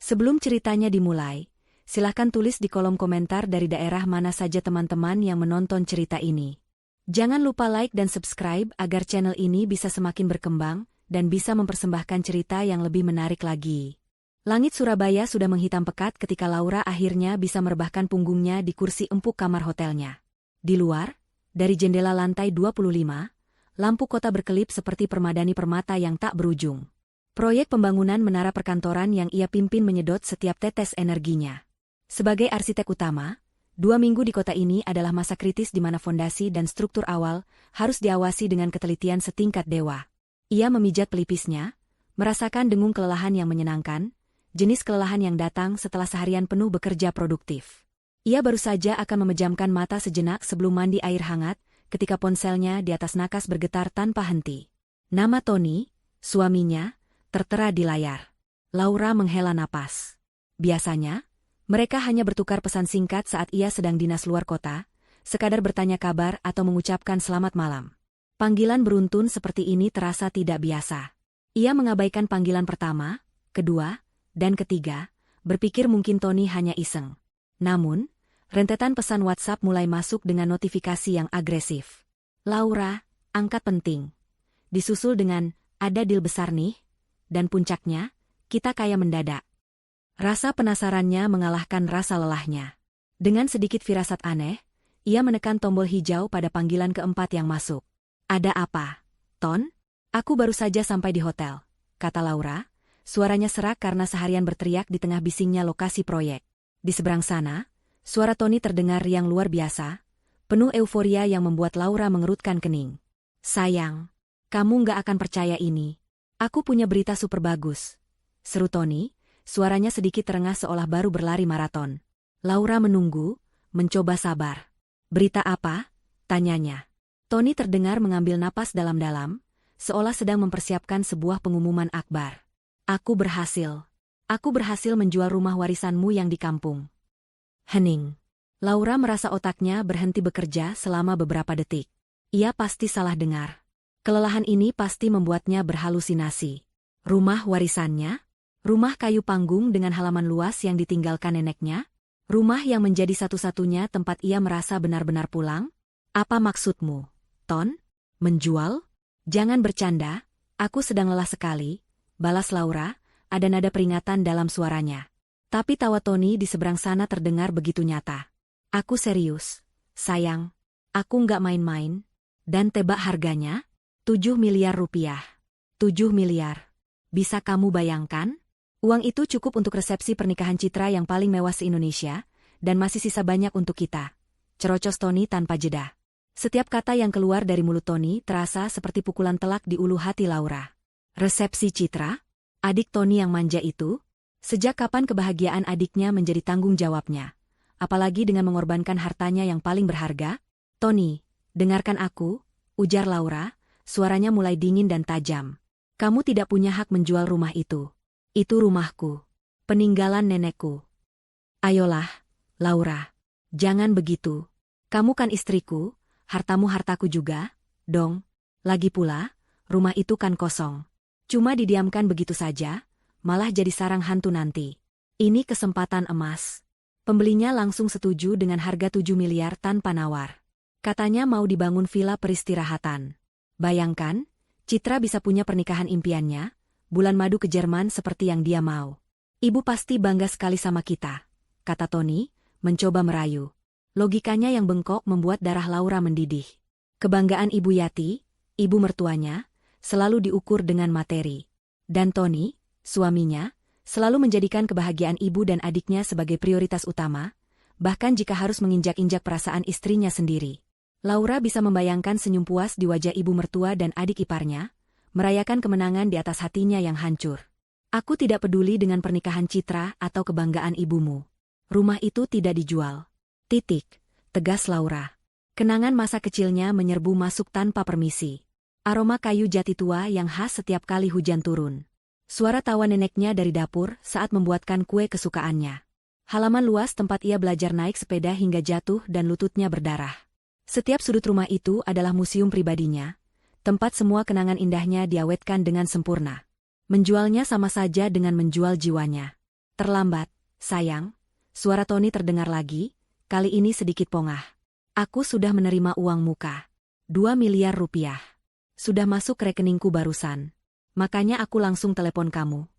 Sebelum ceritanya dimulai, silahkan tulis di kolom komentar dari daerah mana saja teman-teman yang menonton cerita ini. Jangan lupa like dan subscribe agar channel ini bisa semakin berkembang dan bisa mempersembahkan cerita yang lebih menarik lagi. Langit Surabaya sudah menghitam pekat ketika Laura akhirnya bisa merebahkan punggungnya di kursi empuk kamar hotelnya. Di luar, dari jendela lantai 25, lampu kota berkelip seperti permadani permata yang tak berujung. Proyek pembangunan menara perkantoran yang ia pimpin menyedot setiap tetes energinya. Sebagai arsitek utama, 2 minggu di kota ini adalah masa kritis di mana fondasi dan struktur awal harus diawasi dengan ketelitian setingkat dewa. Ia memijat pelipisnya, merasakan dengung kelelahan yang menyenangkan, jenis kelelahan yang datang setelah seharian penuh bekerja produktif. Ia baru saja akan memejamkan mata sejenak sebelum mandi air hangat, ketika ponselnya di atas nakas bergetar tanpa henti. Nama Tony, suaminya, tertera di layar. Laura menghela napas. Biasanya, mereka hanya bertukar pesan singkat saat ia sedang dinas luar kota, sekadar bertanya kabar atau mengucapkan selamat malam. Panggilan beruntun seperti ini terasa tidak biasa. Ia mengabaikan panggilan pertama, kedua, dan ketiga, berpikir mungkin Tony hanya iseng. Namun, rentetan pesan WhatsApp mulai masuk dengan notifikasi yang agresif. Laura, angkat penting. Disusul dengan, ada deal besar nih, dan puncaknya, kita kaya mendadak. Rasa penasarannya mengalahkan rasa lelahnya. Dengan sedikit firasat aneh, ia menekan tombol hijau pada panggilan keempat yang masuk. Ada apa, Ton? Aku baru saja sampai di hotel, kata Laura. Suaranya serak karena seharian berteriak di tengah bisingnya lokasi proyek. Di seberang sana, suara Tony terdengar yang luar biasa, penuh euforia yang membuat Laura mengerutkan kening. Sayang, kamu nggak akan percaya ini. Aku punya berita super bagus, seru Tony, suaranya sedikit terengah seolah baru berlari maraton. Laura menunggu, mencoba sabar. Berita apa? Tanyanya. Tony terdengar mengambil napas dalam-dalam, seolah sedang mempersiapkan sebuah pengumuman akbar. Aku berhasil. Aku berhasil menjual rumah warisanmu yang di kampung. Hening. Laura merasa otaknya berhenti bekerja selama beberapa detik. Ia pasti salah dengar. Kelelahan ini pasti membuatnya berhalusinasi. Rumah warisannya? Rumah kayu panggung dengan halaman luas yang ditinggalkan neneknya? Rumah yang menjadi satu-satunya tempat ia merasa benar-benar pulang? Apa maksudmu, Ton? Menjual? Jangan bercanda, aku sedang lelah sekali. Balas Laura, ada nada peringatan dalam suaranya. Tapi tawa Tony di seberang sana terdengar begitu nyata. Aku serius, sayang. Aku nggak main-main. Dan tebak harganya? 7 miliar rupiah. 7 miliar. Bisa kamu bayangkan? Uang itu cukup untuk resepsi pernikahan Citra yang paling mewah se-Indonesia, dan masih sisa banyak untuk kita. Cerocos Tony tanpa jeda. Setiap kata yang keluar dari mulut Tony terasa seperti pukulan telak di ulu hati Laura. Resepsi Citra? Adik Tony yang manja itu? Sejak kapan kebahagiaan adiknya menjadi tanggung jawabnya? Apalagi dengan mengorbankan hartanya yang paling berharga? Tony, dengarkan aku, ujar Laura, suaranya mulai dingin dan tajam. Kamu tidak punya hak menjual rumah itu. Itu rumahku. Peninggalan nenekku. Ayolah, Laura. Jangan begitu. Kamu kan istriku, hartamu hartaku juga, dong. Lagi pula, rumah itu kan kosong. Cuma didiamkan begitu saja, malah jadi sarang hantu nanti. Ini kesempatan emas. Pembelinya langsung setuju dengan harga 7 miliar tanpa nawar. Katanya mau dibangun villa peristirahatan. Bayangkan, Citra bisa punya pernikahan impiannya, bulan madu ke Jerman seperti yang dia mau. Ibu pasti bangga sekali sama kita, kata Tony, mencoba merayu. Logikanya yang bengkok membuat darah Laura mendidih. Kebanggaan Ibu Yati, ibu mertuanya, selalu diukur dengan materi. Dan Tony, suaminya, selalu menjadikan kebahagiaan ibu dan adiknya sebagai prioritas utama, bahkan jika harus menginjak-injak perasaan istrinya sendiri. Laura bisa membayangkan senyum puas di wajah ibu mertua dan adik iparnya, merayakan kemenangan di atas hatinya yang hancur. Aku tidak peduli dengan pernikahan Citra atau kebanggaan ibumu. Rumah itu tidak dijual. Titik, tegas Laura. Kenangan masa kecilnya menyerbu masuk tanpa permisi. Aroma kayu jati tua yang khas setiap kali hujan turun. Suara tawa neneknya dari dapur saat membuatkan kue kesukaannya. Halaman luas tempat ia belajar naik sepeda hingga jatuh dan lututnya berdarah. Setiap sudut rumah itu adalah museum pribadinya, tempat semua kenangan indahnya diawetkan dengan sempurna. Menjualnya sama saja dengan menjual jiwanya. Terlambat, sayang. Suara Tony terdengar lagi, kali ini sedikit pongah. Aku sudah menerima uang muka. 2 miliar rupiah. Sudah masuk ke rekeningku barusan. Makanya aku langsung telepon kamu.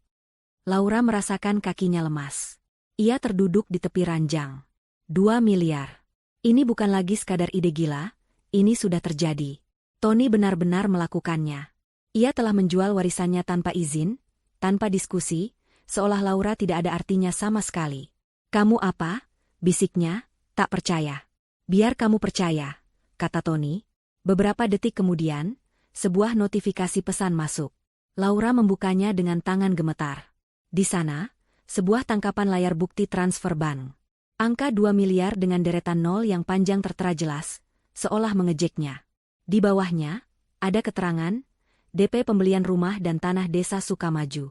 Laura merasakan kakinya lemas. Ia terduduk di tepi ranjang. 2 miliar. Ini bukan lagi sekadar ide gila, ini sudah terjadi. Tony benar-benar melakukannya. Ia telah menjual warisannya tanpa izin, tanpa diskusi, seolah Laura tidak ada artinya sama sekali. Kamu apa? Bisiknya, tak percaya. Biar kamu percaya, kata Tony. Beberapa detik kemudian, sebuah notifikasi pesan masuk. Laura membukanya dengan tangan gemetar. Di sana, sebuah tangkapan layar bukti transfer bank. Angka 2 miliar dengan deretan nol yang panjang tertera jelas, seolah mengejeknya. Di bawahnya, ada keterangan, DP pembelian rumah dan tanah desa Sukamaju.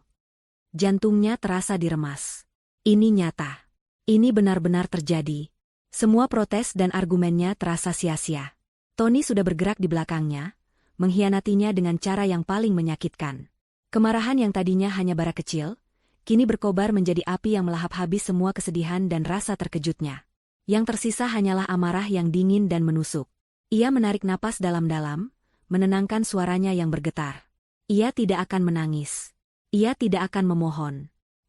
Jantungnya terasa diremas. Ini nyata. Ini benar-benar terjadi. Semua protes dan argumennya terasa sia-sia. Tony sudah bergerak di belakangnya, mengkhianatinya dengan cara yang paling menyakitkan. Kemarahan yang tadinya hanya bara kecil, kini berkobar menjadi api yang melahap habis semua kesedihan dan rasa terkejutnya. Yang tersisa hanyalah amarah yang dingin dan menusuk. Ia menarik napas dalam-dalam, menenangkan suaranya yang bergetar. Ia tidak akan menangis. Ia tidak akan memohon.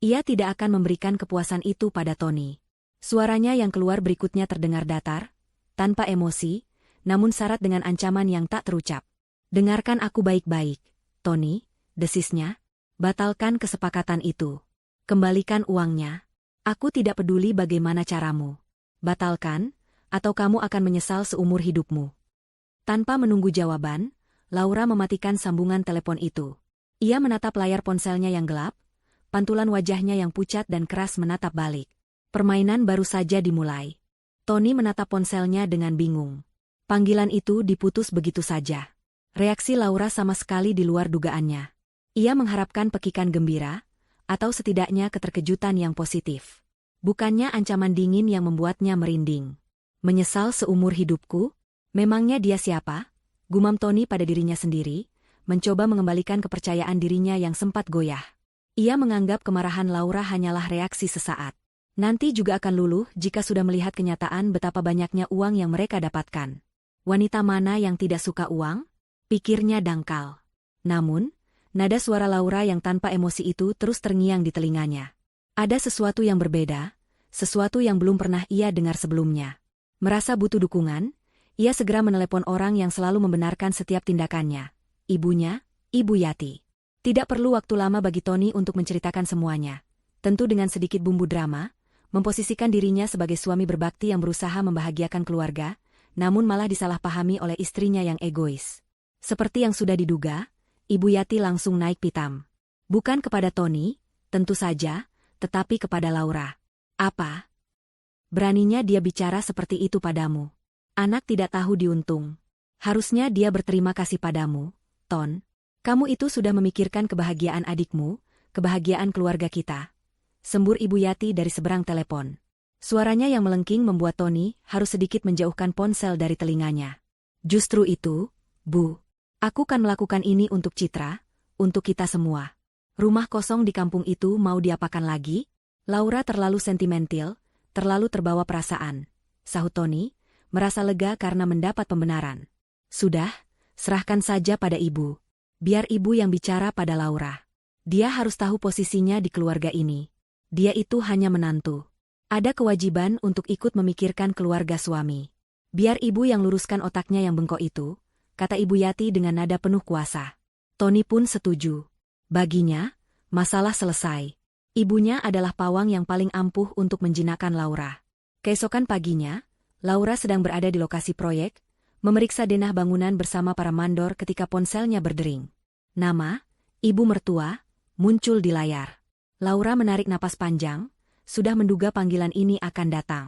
Ia tidak akan memberikan kepuasan itu pada Tony. Suaranya yang keluar berikutnya terdengar datar, tanpa emosi, namun syarat dengan ancaman yang tak terucap. Dengarkan aku baik-baik, Tony, desisnya. Batalkan kesepakatan itu. Kembalikan uangnya. Aku tidak peduli bagaimana caramu. Batalkan, atau kamu akan menyesal seumur hidupmu. Tanpa menunggu jawaban, Laura mematikan sambungan telepon itu. Ia menatap layar ponselnya yang gelap, pantulan wajahnya yang pucat dan keras menatap balik. Permainan baru saja dimulai. Tony menatap ponselnya dengan bingung. Panggilan itu diputus begitu saja. Reaksi Laura sama sekali di luar dugaannya. Ia mengharapkan pekikan gembira, atau setidaknya keterkejutan yang positif. Bukannya ancaman dingin yang membuatnya merinding. Menyesal seumur hidupku? Memangnya dia siapa? Gumam Tony pada dirinya sendiri, mencoba mengembalikan kepercayaan dirinya yang sempat goyah. Ia menganggap kemarahan Laura hanyalah reaksi sesaat. Nanti juga akan luluh jika sudah melihat kenyataan betapa banyaknya uang yang mereka dapatkan. Wanita mana yang tidak suka uang? Pikirnya dangkal. Namun, nada suara Laura yang tanpa emosi itu terus terngiang di telinganya. Ada sesuatu yang berbeda, sesuatu yang belum pernah ia dengar sebelumnya. Merasa butuh dukungan, ia segera menelepon orang yang selalu membenarkan setiap tindakannya. Ibunya, Ibu Yati. Tidak perlu waktu lama bagi Tony untuk menceritakan semuanya. Tentu dengan sedikit bumbu drama, memposisikan dirinya sebagai suami berbakti yang berusaha membahagiakan keluarga, namun malah disalahpahami oleh istrinya yang egois. Seperti yang sudah diduga, Ibu Yati langsung naik pitam. Bukan kepada Tony, tentu saja, tetapi kepada Laura. Apa? Beraninya dia bicara seperti itu padamu. Anak tidak tahu diuntung. Harusnya dia berterima kasih padamu, Ton. Kamu itu sudah memikirkan kebahagiaan adikmu, kebahagiaan keluarga kita. Sembur Ibu Yati dari seberang telepon. Suaranya yang melengking membuat Tony harus sedikit menjauhkan ponsel dari telinganya. Justru itu, Bu. Aku kan melakukan ini untuk Citra, untuk kita semua. Rumah kosong di kampung itu mau diapakan lagi? Laura terlalu sentimental, terlalu terbawa perasaan. Sahut Tony, merasa lega karena mendapat pembenaran. Sudah, serahkan saja pada ibu. Biar ibu yang bicara pada Laura. Dia harus tahu posisinya di keluarga ini. Dia itu hanya menantu. Ada kewajiban untuk ikut memikirkan keluarga suami. Biar ibu yang luruskan otaknya yang bengkok itu, kata Ibu Yati dengan nada penuh kuasa. Tony pun setuju. Baginya, masalah selesai. Ibunya adalah pawang yang paling ampuh untuk menjinakkan Laura. Keesokan paginya, Laura sedang berada di lokasi proyek, memeriksa denah bangunan bersama para mandor ketika ponselnya berdering. Nama, Ibu Mertua, muncul di layar. Laura menarik napas panjang, sudah menduga panggilan ini akan datang.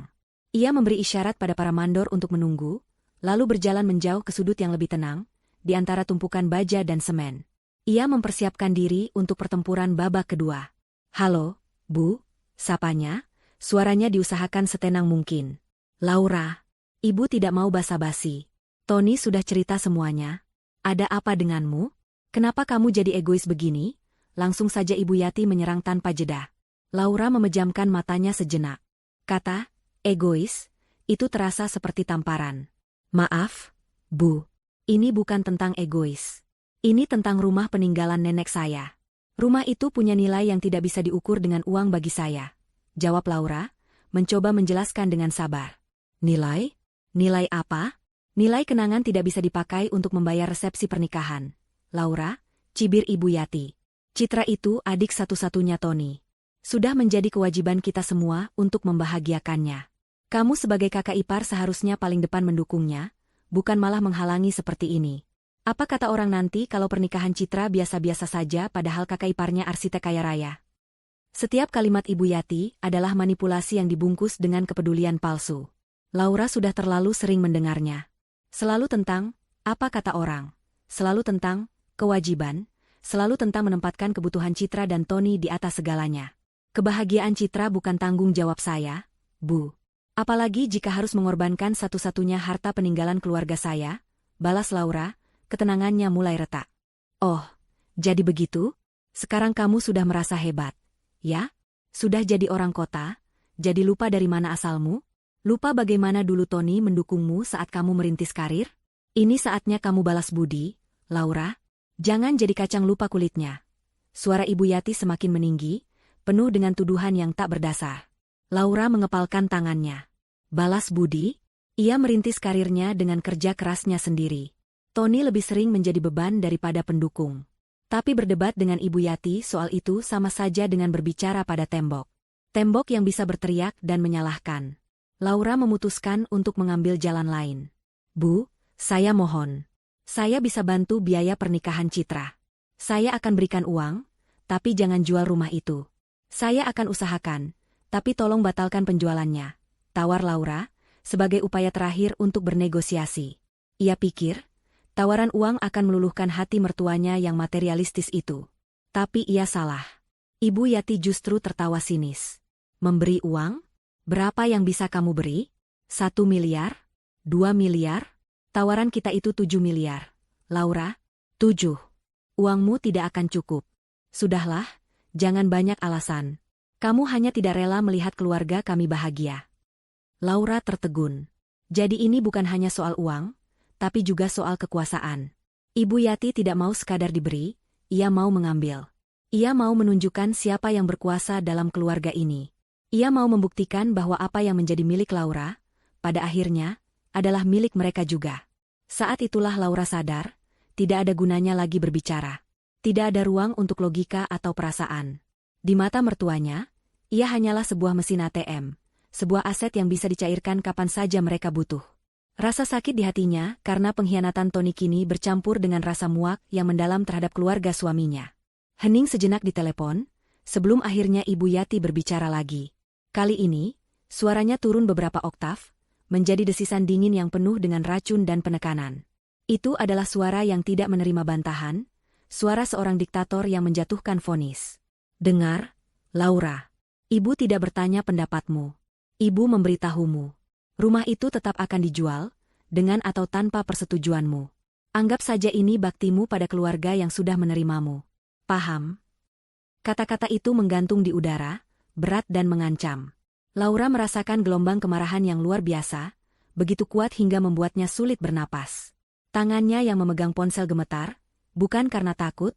Ia memberi isyarat pada para mandor untuk menunggu, lalu berjalan menjauh ke sudut yang lebih tenang, di antara tumpukan baja dan semen. Ia mempersiapkan diri untuk pertempuran babak kedua. Halo, Bu, sapanya, suaranya diusahakan setenang mungkin. Laura, Ibu tidak mau basa-basi. Tony sudah cerita semuanya. Ada apa denganmu? Kenapa kamu jadi egois begini? Langsung saja Ibu Yati menyerang tanpa jeda. Laura memejamkan matanya sejenak. Kata, egois, itu terasa seperti tamparan. Maaf, Bu. Ini bukan tentang egois. Ini tentang rumah peninggalan nenek saya. Rumah itu punya nilai yang tidak bisa diukur dengan uang bagi saya. Jawab Laura, mencoba menjelaskan dengan sabar. Nilai? Nilai apa? Nilai kenangan tidak bisa dipakai untuk membayar resepsi pernikahan. Laura, cibir Ibu Yati. Citra itu adik satu-satunya Tony. Sudah menjadi kewajiban kita semua untuk membahagiakannya. Kamu sebagai kakak ipar seharusnya paling depan mendukungnya, bukan malah menghalangi seperti ini. Apa kata orang nanti kalau pernikahan Citra biasa-biasa saja padahal kakak iparnya arsitek kaya raya? Setiap kalimat Ibu Yati adalah manipulasi yang dibungkus dengan kepedulian palsu. Laura sudah terlalu sering mendengarnya. Selalu tentang, apa kata orang. Selalu tentang, kewajiban. Selalu tentang menempatkan kebutuhan Citra dan Tony di atas segalanya. Kebahagiaan Citra bukan tanggung jawab saya, Bu. Apalagi jika harus mengorbankan satu-satunya harta peninggalan keluarga saya, balas Laura, ketenangannya mulai retak. Oh, jadi begitu? Sekarang kamu sudah merasa hebat, ya? Sudah jadi orang kota, jadi lupa dari mana asalmu? Lupa bagaimana dulu Tony mendukungmu saat kamu merintis karir? Ini saatnya kamu balas budi, Laura. Jangan jadi kacang lupa kulitnya. Suara Ibu Yati semakin meninggi, penuh dengan tuduhan yang tak berdasar. Laura mengepalkan tangannya. Balas budi? Ia merintis karirnya dengan kerja kerasnya sendiri. Tony lebih sering menjadi beban daripada pendukung. Tapi berdebat dengan Ibu Yati soal itu sama saja dengan berbicara pada tembok. Tembok yang bisa berteriak dan menyalahkan. Laura memutuskan untuk mengambil jalan lain. Bu, saya mohon. Saya bisa bantu biaya pernikahan Citra. Saya akan berikan uang, tapi jangan jual rumah itu. Saya akan usahakan, tapi tolong batalkan penjualannya. Tawar Laura, sebagai upaya terakhir untuk bernegosiasi. Ia pikir, tawaran uang akan meluluhkan hati mertuanya yang materialistis itu. Tapi ia salah. Ibu Yati justru tertawa sinis. Memberi uang? Berapa yang bisa kamu beri? 1 miliar? 2 miliar? Tawaran kita itu 7 miliar. Laura, 7. Uangmu tidak akan cukup. Sudahlah. Jangan banyak alasan. Kamu hanya tidak rela melihat keluarga kami bahagia. Laura tertegun. Jadi ini bukan hanya soal uang, tapi juga soal kekuasaan. Ibu Yati tidak mau sekadar diberi, ia mau mengambil. Ia mau menunjukkan siapa yang berkuasa dalam keluarga ini. Ia mau membuktikan bahwa apa yang menjadi milik Laura, pada akhirnya, adalah milik mereka juga. Saat itulah Laura sadar, tidak ada gunanya lagi berbicara. Tidak ada ruang untuk logika atau perasaan. Di mata mertuanya, ia hanyalah sebuah mesin ATM, sebuah aset yang bisa dicairkan kapan saja mereka butuh. Rasa sakit di hatinya karena pengkhianatan Tony kini bercampur dengan rasa muak yang mendalam terhadap keluarga suaminya. Hening sejenak di telepon, sebelum akhirnya Ibu Yati berbicara lagi. Kali ini, suaranya turun beberapa oktav, menjadi desisan dingin yang penuh dengan racun dan penekanan. Itu adalah suara yang tidak menerima bantahan, suara seorang diktator yang menjatuhkan vonis. Dengar, Laura. Ibu tidak bertanya pendapatmu. Ibu memberitahumu. Rumah itu tetap akan dijual, dengan atau tanpa persetujuanmu. Anggap saja ini baktimu pada keluarga yang sudah menerimamu. Paham? Kata-kata itu menggantung di udara, berat dan mengancam. Laura merasakan gelombang kemarahan yang luar biasa, begitu kuat hingga membuatnya sulit bernapas. Tangannya yang memegang ponsel gemetar, bukan karena takut,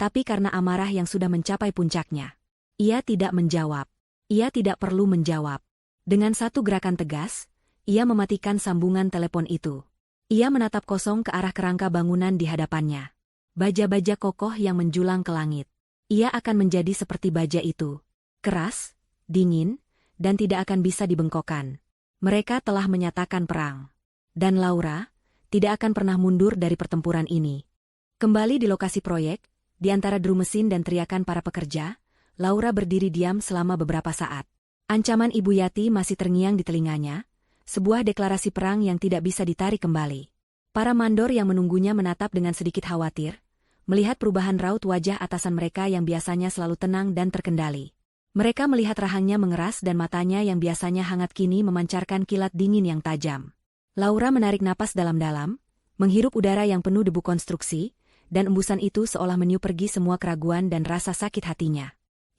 tapi karena amarah yang sudah mencapai puncaknya. Ia tidak menjawab. Ia tidak perlu menjawab. Dengan satu gerakan tegas, ia mematikan sambungan telepon itu. Ia menatap kosong ke arah kerangka bangunan di hadapannya. Baja-baja kokoh yang menjulang ke langit. Ia akan menjadi seperti baja itu. Keras, dingin, dan tidak akan bisa dibengkokkan. Mereka telah menyatakan perang. Dan Laura tidak akan pernah mundur dari pertempuran ini. Kembali di lokasi proyek, di antara deru mesin dan teriakan para pekerja, Laura berdiri diam selama beberapa saat. Ancaman Ibu Yati masih terngiang di telinganya, sebuah deklarasi perang yang tidak bisa ditarik kembali. Para mandor yang menunggunya menatap dengan sedikit khawatir, melihat perubahan raut wajah atasan mereka yang biasanya selalu tenang dan terkendali. Mereka melihat rahangnya mengeras dan matanya yang biasanya hangat kini memancarkan kilat dingin yang tajam. Laura menarik napas dalam-dalam, menghirup udara yang penuh debu konstruksi, dan embusan itu seolah meniup pergi semua keraguan dan rasa sakit hatinya.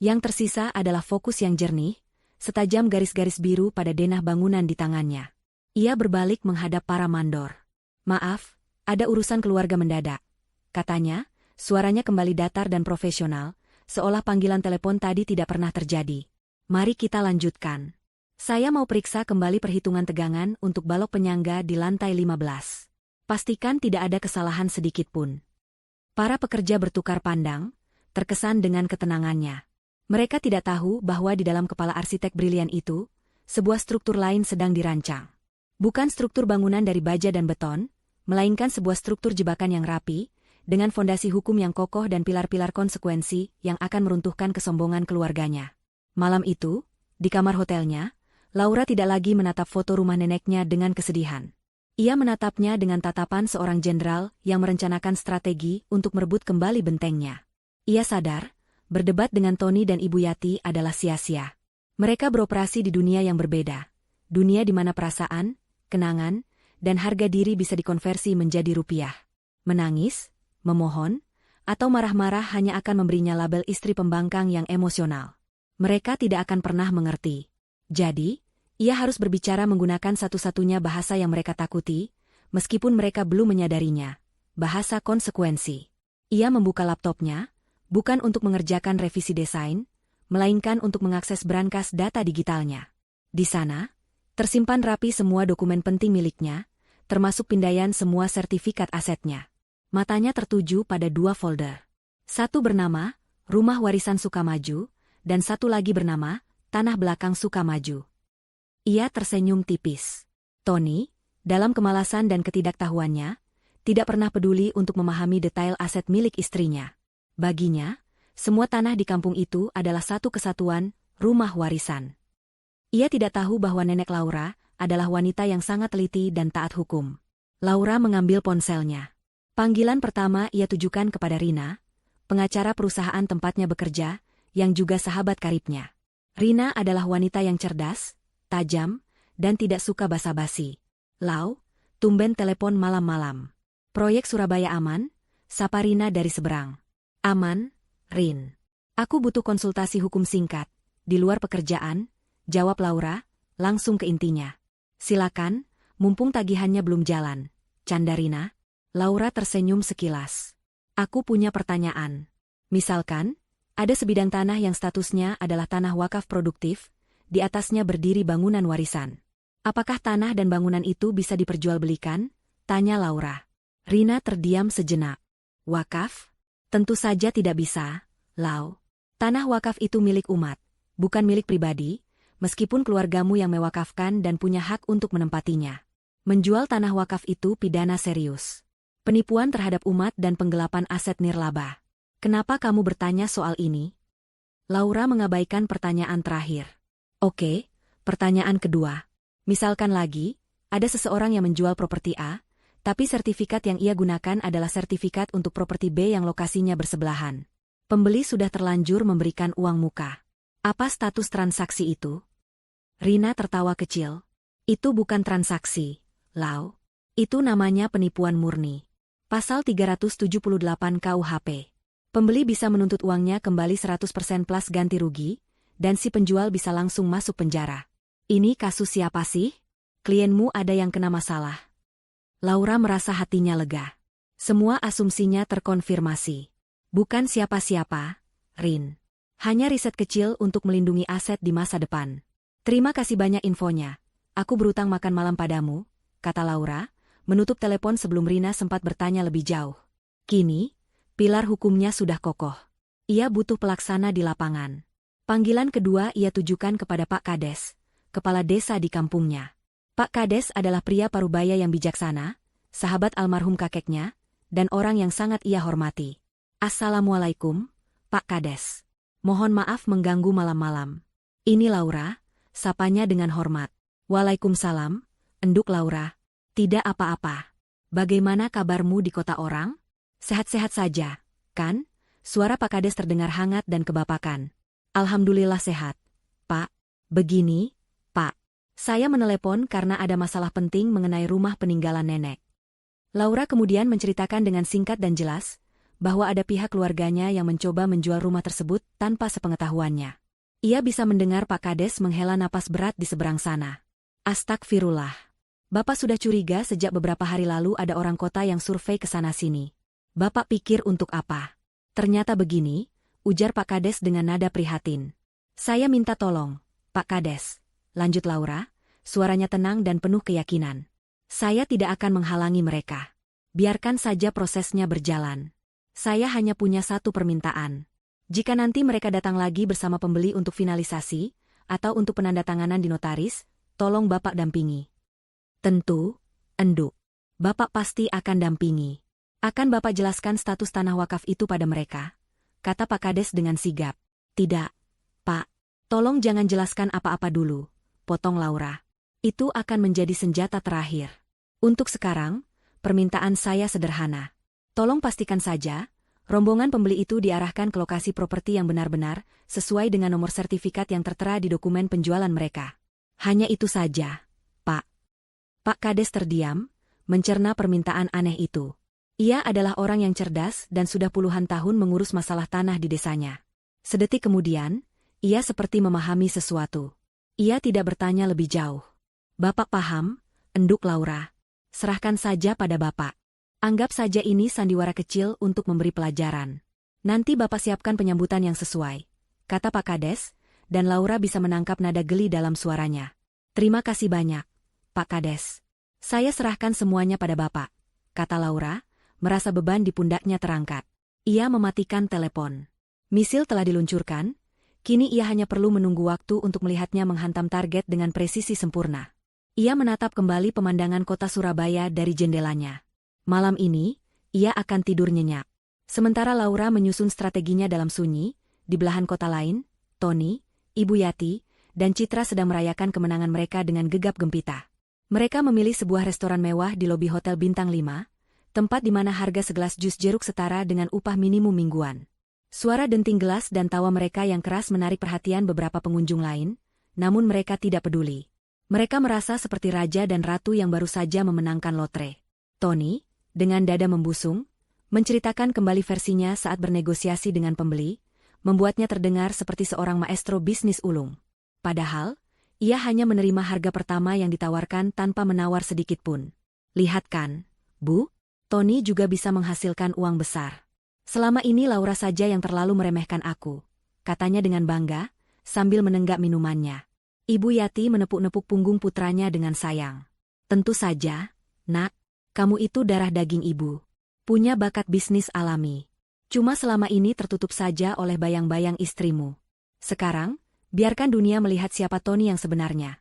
Yang tersisa adalah fokus yang jernih, setajam garis-garis biru pada denah bangunan di tangannya. Ia berbalik menghadap para mandor. "Maaf, ada urusan keluarga mendadak," katanya, suaranya kembali datar dan profesional, seolah panggilan telepon tadi tidak pernah terjadi. "Mari kita lanjutkan. Saya mau periksa kembali perhitungan tegangan untuk balok penyangga di lantai 15. Pastikan tidak ada kesalahan sedikit pun." Para pekerja bertukar pandang, terkesan dengan ketenangannya. Mereka tidak tahu bahwa di dalam kepala arsitek brilian itu, sebuah struktur lain sedang dirancang. Bukan struktur bangunan dari baja dan beton, melainkan sebuah struktur jebakan yang rapi, dengan fondasi hukum yang kokoh dan pilar-pilar konsekuensi yang akan meruntuhkan kesombongan keluarganya. Malam itu, di kamar hotelnya, Laura tidak lagi menatap foto rumah neneknya dengan kesedihan. Ia menatapnya dengan tatapan seorang jenderal yang merencanakan strategi untuk merebut kembali bentengnya. Ia sadar, berdebat dengan Tony dan Ibu Yati adalah sia-sia. Mereka beroperasi di dunia yang berbeda. Dunia di mana perasaan, kenangan, dan harga diri bisa dikonversi menjadi rupiah. Menangis, memohon, atau marah-marah hanya akan memberinya label istri pembangkang yang emosional. Mereka tidak akan pernah mengerti. Jadi, ia harus berbicara menggunakan satu-satunya bahasa yang mereka takuti, meskipun mereka belum menyadarinya. Bahasa konsekuensi. Ia membuka laptopnya, bukan untuk mengerjakan revisi desain, melainkan untuk mengakses brankas data digitalnya. Di sana, tersimpan rapi semua dokumen penting miliknya, termasuk pindaian semua sertifikat asetnya. Matanya tertuju pada dua folder. Satu bernama, Rumah Warisan Sukamaju, dan satu lagi bernama, Tanah Belakang Sukamaju. Ia tersenyum tipis. Tony, dalam kemalasan dan ketidaktahuannya, tidak pernah peduli untuk memahami detail aset milik istrinya. Baginya, semua tanah di kampung itu adalah satu kesatuan, rumah warisan. Ia tidak tahu bahwa nenek Laura adalah wanita yang sangat teliti dan taat hukum. Laura mengambil ponselnya. Panggilan pertama ia tujukan kepada Rina, pengacara perusahaan tempatnya bekerja, yang juga sahabat karibnya. Rina adalah wanita yang cerdas, tajam, dan tidak suka basa-basi. "Lau, tumben telepon malam-malam. Proyek Surabaya aman?" sapa Rina dari seberang. "Aman, Rin. Aku butuh konsultasi hukum singkat. Di luar pekerjaan," jawab Laura, langsung ke intinya. "Silakan, mumpung tagihannya belum jalan," canda Rina. Laura tersenyum sekilas. "Aku punya pertanyaan. Misalkan, ada sebidang tanah yang statusnya adalah tanah wakaf produktif, di atasnya berdiri bangunan warisan. Apakah tanah dan bangunan itu bisa diperjualbelikan?" tanya Laura. Rina terdiam sejenak. "Wakaf? Tentu saja tidak bisa, Lau. Tanah wakaf itu milik umat, bukan milik pribadi, meskipun keluargamu yang mewakafkan dan punya hak untuk menempatinya. Menjual tanah wakaf itu pidana serius. Penipuan terhadap umat dan penggelapan aset nirlaba. Kenapa kamu bertanya soal ini?" Laura mengabaikan pertanyaan terakhir. "Oke, pertanyaan kedua. Misalkan lagi, ada seseorang yang menjual properti A, tapi sertifikat yang ia gunakan adalah sertifikat untuk properti B yang lokasinya bersebelahan. Pembeli sudah terlanjur memberikan uang muka. Apa status transaksi itu?" Rina tertawa kecil. "Itu bukan transaksi, Lau. Itu namanya penipuan murni. Pasal 378 KUHP. Pembeli bisa menuntut uangnya kembali 100% plus ganti rugi, dan si penjual bisa langsung masuk penjara. Ini kasus siapa sih? Klienmu ada yang kena masalah?" Laura merasa hatinya lega. Semua asumsinya terkonfirmasi. "Bukan siapa-siapa, Rin. Hanya riset kecil untuk melindungi aset di masa depan. Terima kasih banyak infonya. Aku berutang makan malam padamu," kata Laura, menutup telepon sebelum Rina sempat bertanya lebih jauh. Kini, pilar hukumnya sudah kokoh. Ia butuh pelaksana di lapangan. Panggilan kedua ia tujukan kepada Pak Kades, kepala desa di kampungnya. Pak Kades adalah pria parubaya yang bijaksana, sahabat almarhum kakeknya, dan orang yang sangat ia hormati. "Assalamualaikum, Pak Kades. Mohon maaf mengganggu malam-malam. Ini Laura," sapanya dengan hormat. "Waalaikumsalam," enduk Laura. "Tidak apa-apa. Bagaimana kabarmu di kota orang? Sehat-sehat saja, kan?" Suara Pak Kades terdengar hangat dan kebapakan. "Alhamdulillah sehat, Pak. Begini, Pak. Saya menelepon karena ada masalah penting mengenai rumah peninggalan nenek." Laura kemudian menceritakan dengan singkat dan jelas bahwa ada pihak keluarganya yang mencoba menjual rumah tersebut tanpa sepengetahuannya. Ia bisa mendengar Pak Kades menghela napas berat di seberang sana. Astagfirullah. Bapak sudah curiga sejak beberapa hari lalu ada orang kota yang survei ke sana-sini. Bapak pikir untuk apa? Ternyata begini, ujar Pak Kades dengan nada prihatin. Saya minta tolong, Pak Kades. Lanjut Laura, suaranya tenang dan penuh keyakinan. Saya tidak akan menghalangi mereka. Biarkan saja prosesnya berjalan. Saya hanya punya satu permintaan. Jika nanti mereka datang lagi bersama pembeli untuk finalisasi, atau untuk penandatanganan di notaris, tolong Bapak dampingi. Tentu, Enduk. Bapak pasti akan dampingi. Akan Bapak jelaskan status tanah wakaf itu pada mereka? Kata Pak Kades dengan sigap. Tidak, Pak. Tolong jangan jelaskan apa-apa dulu, potong Laura. Itu akan menjadi senjata terakhir. Untuk sekarang, permintaan saya sederhana. Tolong pastikan saja, rombongan pembeli itu diarahkan ke lokasi properti yang benar-benar sesuai dengan nomor sertifikat yang tertera di dokumen penjualan mereka. Hanya itu saja, Pak. Pak Kades terdiam, mencerna permintaan aneh itu. Ia adalah orang yang cerdas dan sudah puluhan tahun mengurus masalah tanah di desanya. Sedetik kemudian, ia seperti memahami sesuatu. Ia tidak bertanya lebih jauh. Bapak paham, Enduk Laura. Serahkan saja pada Bapak. Anggap saja ini sandiwara kecil untuk memberi pelajaran. Nanti Bapak siapkan penyambutan yang sesuai, kata Pak Kades, dan Laura bisa menangkap nada geli dalam suaranya. Terima kasih banyak, Pak Kades. Saya serahkan semuanya pada Bapak, kata Laura, merasa beban di pundaknya terangkat. Ia mematikan telepon. Misil telah diluncurkan, kini ia hanya perlu menunggu waktu untuk melihatnya menghantam target dengan presisi sempurna. Ia menatap kembali pemandangan kota Surabaya dari jendelanya. Malam ini, ia akan tidur nyenyak. Sementara Laura menyusun strateginya dalam sunyi, di belahan kota lain, Tony, Ibu Yati, dan Citra sedang merayakan kemenangan mereka dengan gegap gempita. Mereka memilih sebuah restoran mewah di lobi Hotel Bintang 5, tempat di mana harga segelas jus jeruk setara dengan upah minimum mingguan. Suara denting gelas dan tawa mereka yang keras menarik perhatian beberapa pengunjung lain, namun mereka tidak peduli. Mereka merasa seperti raja dan ratu yang baru saja memenangkan lotre. Tony, dengan dada membusung, menceritakan kembali versinya saat bernegosiasi dengan pembeli, membuatnya terdengar seperti seorang maestro bisnis ulung. Padahal, ia hanya menerima harga pertama yang ditawarkan tanpa menawar sedikit pun. Lihat kan, Bu, Tony juga bisa menghasilkan uang besar. Selama ini Laura saja yang terlalu meremehkan aku, katanya dengan bangga, sambil menenggak minumannya. Ibu Yati menepuk-nepuk punggung putranya dengan sayang. Tentu saja, Nak, kamu itu darah daging ibu. Punya bakat bisnis alami. Cuma selama ini tertutup saja oleh bayang-bayang istrimu. Sekarang, biarkan dunia melihat siapa Tony yang sebenarnya.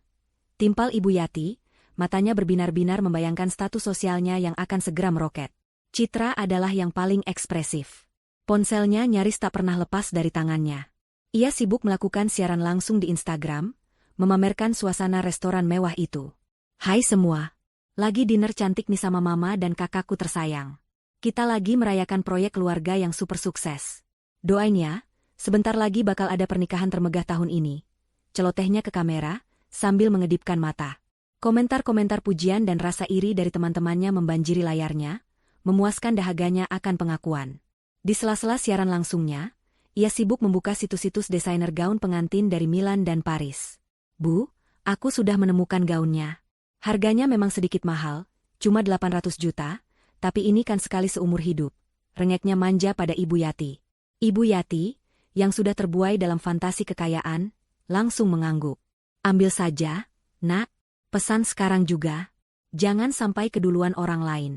Timpal Ibu Yati, matanya berbinar-binar membayangkan status sosialnya yang akan segera meroket. Citra adalah yang paling ekspresif. Ponselnya nyaris tak pernah lepas dari tangannya. Ia sibuk melakukan siaran langsung di Instagram, memamerkan suasana restoran mewah itu. Hai semua. Lagi dinner cantik nih sama mama dan kakakku tersayang. Kita lagi merayakan proyek keluarga yang super sukses. Doain ya. Sebentar lagi bakal ada pernikahan termegah tahun ini. Celotehnya ke kamera, sambil mengedipkan mata. Komentar-komentar pujian dan rasa iri dari teman-temannya membanjiri layarnya, memuaskan dahaganya akan pengakuan. Di sela-sela siaran langsungnya, ia sibuk membuka situs-situs desainer gaun pengantin dari Milan dan Paris. Bu, aku sudah menemukan gaunnya. Harganya memang sedikit mahal, cuma 800 juta, tapi ini kan sekali seumur hidup. Rengeknya manja pada Ibu Yati. Ibu Yati, yang sudah terbuai dalam fantasi kekayaan, langsung mengangguk. Ambil saja, Nak, pesan sekarang juga. Jangan sampai keduluan orang lain.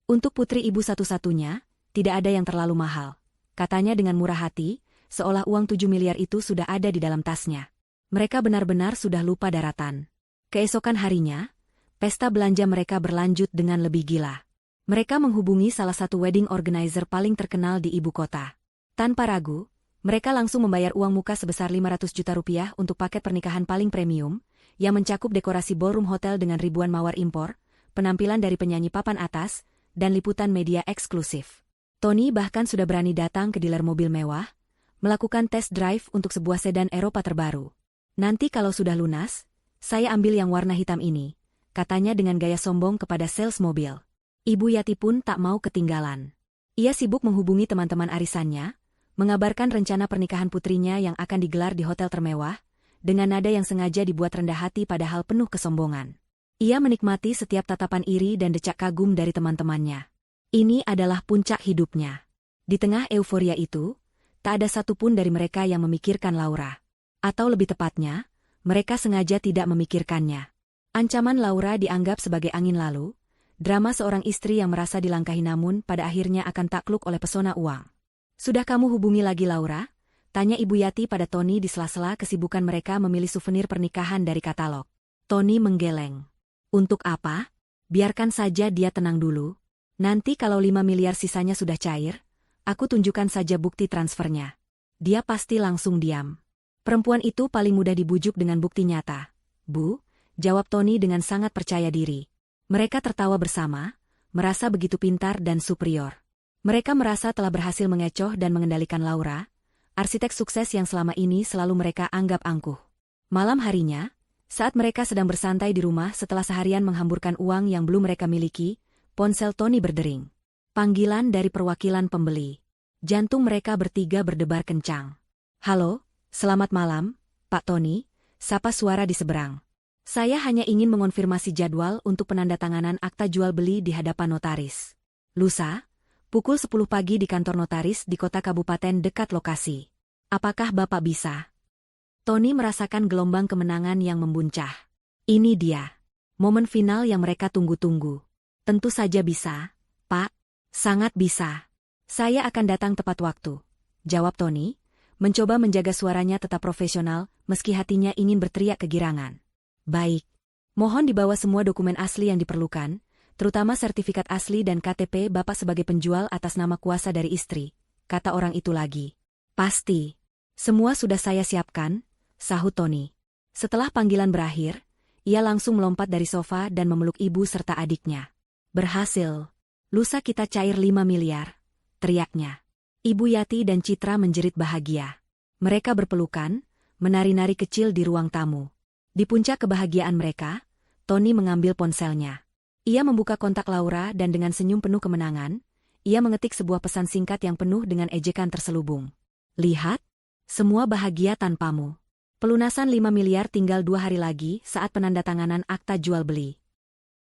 Untuk putri ibu satu-satunya, tidak ada yang terlalu mahal. Katanya dengan murah hati, seolah uang 7 miliar itu sudah ada di dalam tasnya. Mereka benar-benar sudah lupa daratan. Keesokan harinya, pesta belanja mereka berlanjut dengan lebih gila. Mereka menghubungi salah satu wedding organizer paling terkenal di ibu kota. Tanpa ragu, mereka langsung membayar uang muka sebesar 500 juta rupiah untuk paket pernikahan paling premium, yang mencakup dekorasi ballroom hotel dengan ribuan mawar impor, penampilan dari penyanyi papan atas, dan liputan media eksklusif. Tony bahkan sudah berani datang ke dealer mobil mewah, melakukan test drive untuk sebuah sedan Eropa terbaru. Nanti kalau sudah lunas, saya ambil yang warna hitam ini, katanya dengan gaya sombong kepada sales mobil. Ibu Yati pun tak mau ketinggalan. Ia sibuk menghubungi teman-teman arisannya, mengabarkan rencana pernikahan putrinya yang akan digelar di hotel termewah, dengan nada yang sengaja dibuat rendah hati padahal penuh kesombongan. Ia menikmati setiap tatapan iri dan decak kagum dari teman-temannya. Ini adalah puncak hidupnya. Di tengah euforia itu, tak ada satupun dari mereka yang memikirkan Laura. Atau lebih tepatnya, mereka sengaja tidak memikirkannya. Ancaman Laura dianggap sebagai angin lalu, drama seorang istri yang merasa dilangkahi namun pada akhirnya akan takluk oleh pesona uang. "Sudah kamu hubungi lagi Laura?" tanya Ibu Yati pada Tony di sela-sela kesibukan mereka memilih souvenir pernikahan dari katalog. Tony menggeleng. "Untuk apa? Biarkan saja dia tenang dulu. Nanti kalau 5 miliar sisanya sudah cair, aku tunjukkan saja bukti transfernya. Dia pasti langsung diam." "Perempuan itu paling mudah dibujuk dengan bukti nyata, Bu," jawab Tony dengan sangat percaya diri. Mereka tertawa bersama, merasa begitu pintar dan superior. Mereka merasa telah berhasil mengecoh dan mengendalikan Laura, arsitek sukses yang selama ini selalu mereka anggap angkuh. Malam harinya, saat mereka sedang bersantai di rumah setelah seharian menghamburkan uang yang belum mereka miliki, ponsel Tony berdering. Panggilan dari perwakilan pembeli. Jantung mereka bertiga berdebar kencang. "Halo, selamat malam, Pak Tony," sapa suara di seberang. "Saya hanya ingin mengonfirmasi jadwal untuk penandatanganan akta jual beli di hadapan notaris. Lusa, pukul 10 pagi di kantor notaris di kota kabupaten dekat lokasi. Apakah Bapak bisa?" Tony merasakan gelombang kemenangan yang membuncah. Ini dia. Momen final yang mereka tunggu-tunggu. "Tentu saja bisa, Pak. Sangat bisa. Saya akan datang tepat waktu," jawab Tony, mencoba menjaga suaranya tetap profesional meski hatinya ingin berteriak kegirangan. "Baik. Mohon dibawa semua dokumen asli yang diperlukan, terutama sertifikat asli dan KTP Bapak sebagai penjual atas nama kuasa dari istri," kata orang itu lagi. "Pasti. Semua sudah saya siapkan," sahut Tony. Setelah panggilan berakhir, ia langsung melompat dari sofa dan memeluk ibu serta adiknya. "Berhasil. Lusa kita cair 5 miliar, teriaknya. Ibu Yati dan Citra menjerit bahagia. Mereka berpelukan, menari-nari kecil di ruang tamu. Di puncak kebahagiaan mereka, Tony mengambil ponselnya. Ia membuka kontak Laura dan dengan senyum penuh kemenangan, ia mengetik sebuah pesan singkat yang penuh dengan ejekan terselubung. "Lihat, semua bahagia tanpamu. Pelunasan 5 miliar tinggal 2 hari lagi saat penandatanganan akta jual beli."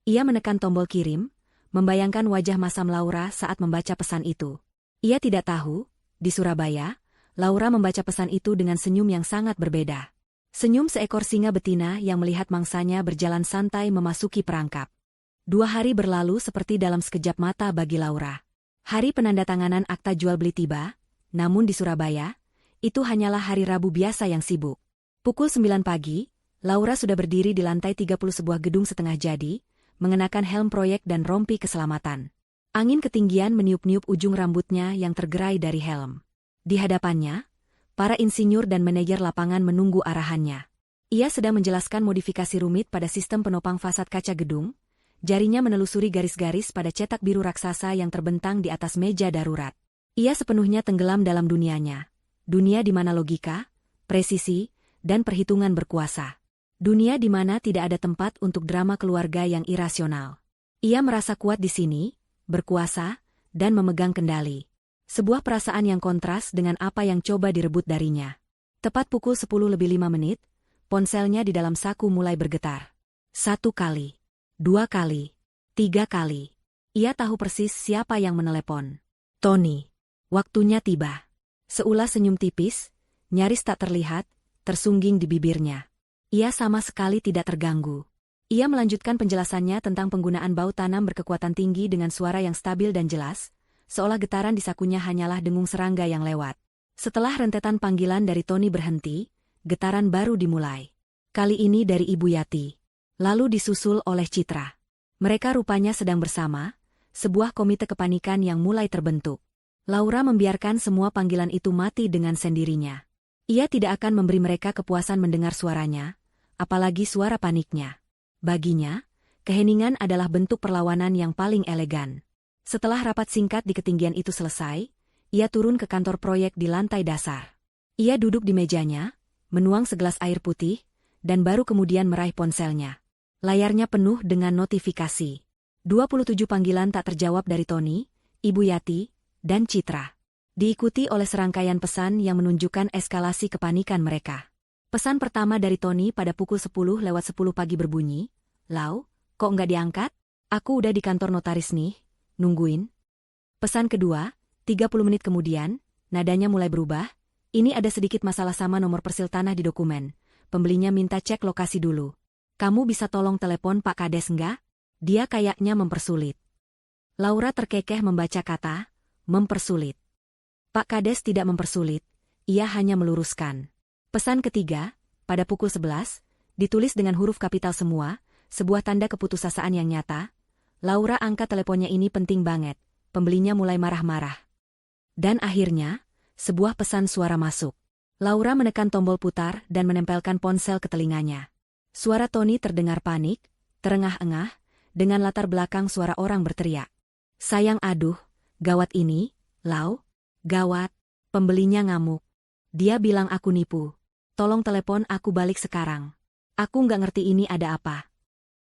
Ia menekan tombol kirim, membayangkan wajah masam Laura saat membaca pesan itu. Ia tidak tahu, di Surabaya, Laura membaca pesan itu dengan senyum yang sangat berbeda. Senyum seekor singa betina yang melihat mangsanya berjalan santai memasuki perangkap. 2 hari berlalu seperti dalam sekejap mata bagi Laura. Hari penandatanganan akta jual beli tiba, namun di Surabaya, itu hanyalah hari Rabu biasa yang sibuk. Pukul 9 pagi, Laura sudah berdiri di lantai 30 sebuah gedung setengah jadi, mengenakan helm proyek dan rompi keselamatan. Angin ketinggian meniup-niup ujung rambutnya yang tergerai dari helm. Di hadapannya, para insinyur dan manajer lapangan menunggu arahannya. Ia sedang menjelaskan modifikasi rumit pada sistem penopang fasad kaca gedung. Jarinya menelusuri garis-garis pada cetak biru raksasa yang terbentang di atas meja darurat. Ia sepenuhnya tenggelam dalam dunianya. Dunia di mana logika, presisi, dan perhitungan berkuasa. Dunia di mana tidak ada tempat untuk drama keluarga yang irasional. Ia merasa kuat di sini, berkuasa, dan memegang kendali. Sebuah perasaan yang kontras dengan apa yang coba direbut darinya. Tepat pukul 10:05, ponselnya di dalam saku mulai bergetar. 1 kali. 2 kali, 3 kali. Ia tahu persis siapa yang menelepon. Tony. Waktunya tiba. Seulas senyum tipis, nyaris tak terlihat, tersungging di bibirnya. Ia sama sekali tidak terganggu. Ia melanjutkan penjelasannya tentang penggunaan bau tanam berkekuatan tinggi dengan suara yang stabil dan jelas, seolah getaran di sakunya hanyalah dengung serangga yang lewat. Setelah rentetan panggilan dari Tony berhenti, getaran baru dimulai. Kali ini dari Ibu Yati. Lalu disusul oleh Citra. Mereka rupanya sedang bersama, sebuah komite kepanikan yang mulai terbentuk. Laura membiarkan semua panggilan itu mati dengan sendirinya. Ia tidak akan memberi mereka kepuasan mendengar suaranya, apalagi suara paniknya. Baginya, keheningan adalah bentuk perlawanan yang paling elegan. Setelah rapat singkat di ketinggian itu selesai, ia turun ke kantor proyek di lantai dasar. Ia duduk di mejanya, menuang segelas air putih, dan baru kemudian meraih ponselnya. Layarnya penuh dengan notifikasi. 27 panggilan tak terjawab dari Tony, Ibu Yati, dan Citra. Diikuti oleh serangkaian pesan yang menunjukkan eskalasi kepanikan mereka. Pesan pertama dari Tony pada pukul 10:10 pagi berbunyi, "Lau, kok nggak diangkat? Aku udah di kantor notaris nih, nungguin." Pesan kedua, 30 menit kemudian, nadanya mulai berubah, "Ini ada sedikit masalah sama nomor persil tanah di dokumen. Pembelinya minta cek lokasi dulu. Kamu bisa tolong telepon Pak Kades nggak? Dia kayaknya mempersulit." Laura terkekeh membaca kata, mempersulit. Pak Kades tidak mempersulit, ia hanya meluruskan. Pesan ketiga, pada pukul 11, ditulis dengan huruf kapital semua, sebuah tanda keputusasaan yang nyata. Laura angkat teleponnya, "Ini penting banget." Pembelinya mulai marah-marah. Dan akhirnya, sebuah pesan suara masuk. Laura menekan tombol putar dan menempelkan ponsel ke telinganya. Suara Tony terdengar panik, terengah-engah, dengan latar belakang suara orang berteriak. "Sayang, aduh, gawat ini, Lau, gawat." Pembelinya ngamuk. "Dia bilang aku nipu. Tolong telepon aku balik sekarang. Aku nggak ngerti ini ada apa."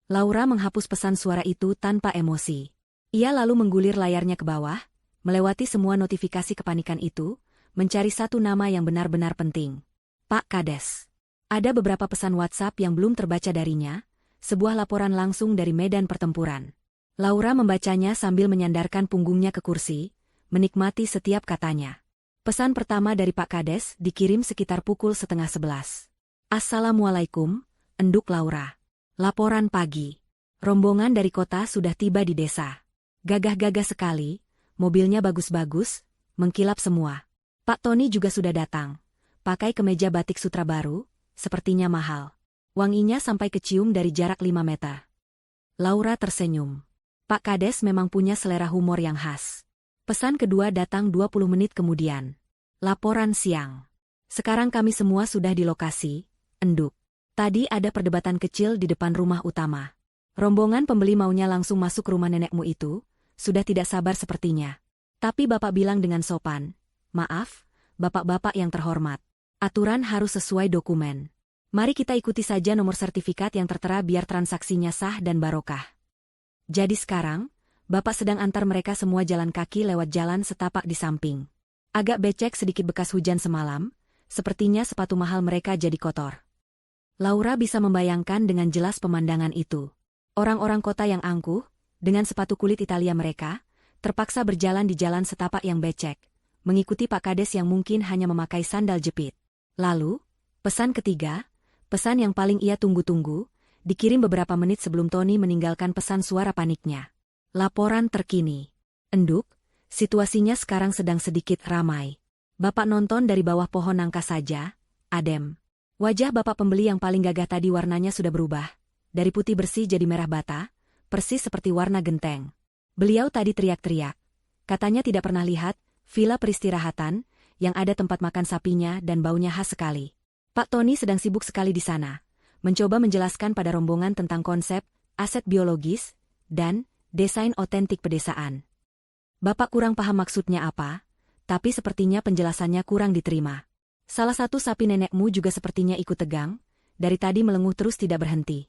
Laura menghapus pesan suara itu tanpa emosi. Ia lalu menggulir layarnya ke bawah, melewati semua notifikasi kepanikan itu, mencari satu nama yang benar-benar penting. Pak Kades. Ada beberapa pesan WhatsApp yang belum terbaca darinya, sebuah laporan langsung dari medan pertempuran. Laura membacanya sambil menyandarkan punggungnya ke kursi, menikmati setiap katanya. Pesan pertama dari Pak Kades dikirim sekitar pukul 10:30. "Assalamualaikum, Enduk Laura. Laporan pagi. Rombongan dari kota sudah tiba di desa. Gagah-gagah sekali, mobilnya bagus-bagus, mengkilap semua. Pak Tony juga sudah datang. Pakai kemeja batik sutra baru, sepertinya mahal. Wanginya sampai kecium dari jarak 5 meter." Laura tersenyum. Pak Kades memang punya selera humor yang khas. Pesan kedua datang 20 menit kemudian. Laporan siang. "Sekarang kami semua sudah di lokasi, Enduk. Tadi ada perdebatan kecil di depan rumah utama. Rombongan pembeli maunya langsung masuk rumah nenekmu itu, sudah tidak sabar sepertinya. Tapi Bapak bilang dengan sopan, 'Maaf, Bapak-bapak yang terhormat. Aturan harus sesuai dokumen. Mari kita ikuti saja nomor sertifikat yang tertera biar transaksinya sah dan barokah.' Jadi sekarang, Bapak sedang antar mereka semua jalan kaki lewat jalan setapak di samping. Agak becek sedikit bekas hujan semalam, sepertinya sepatu mahal mereka jadi kotor." Laura bisa membayangkan dengan jelas pemandangan itu. Orang-orang kota yang angkuh, dengan sepatu kulit Italia mereka, terpaksa berjalan di jalan setapak yang becek, mengikuti Pak Kades yang mungkin hanya memakai sandal jepit. Lalu, pesan ketiga, pesan yang paling ia tunggu-tunggu, dikirim beberapa menit sebelum Tony meninggalkan pesan suara paniknya. Laporan terkini. "Enduk, situasinya sekarang sedang sedikit ramai. Bapak nonton dari bawah pohon nangka saja, adem. Wajah bapak pembeli yang paling gagah tadi warnanya sudah berubah. Dari putih bersih jadi merah bata, persis seperti warna genteng. Beliau tadi teriak-teriak. Katanya tidak pernah lihat villa peristirahatan, yang ada tempat makan sapinya dan baunya khas sekali. Pak Tony sedang sibuk sekali di sana, mencoba menjelaskan pada rombongan tentang konsep, aset biologis, dan desain otentik pedesaan. Bapak kurang paham maksudnya apa, tapi sepertinya penjelasannya kurang diterima. Salah satu sapi nenekmu juga sepertinya ikut tegang, dari tadi melenguh terus tidak berhenti."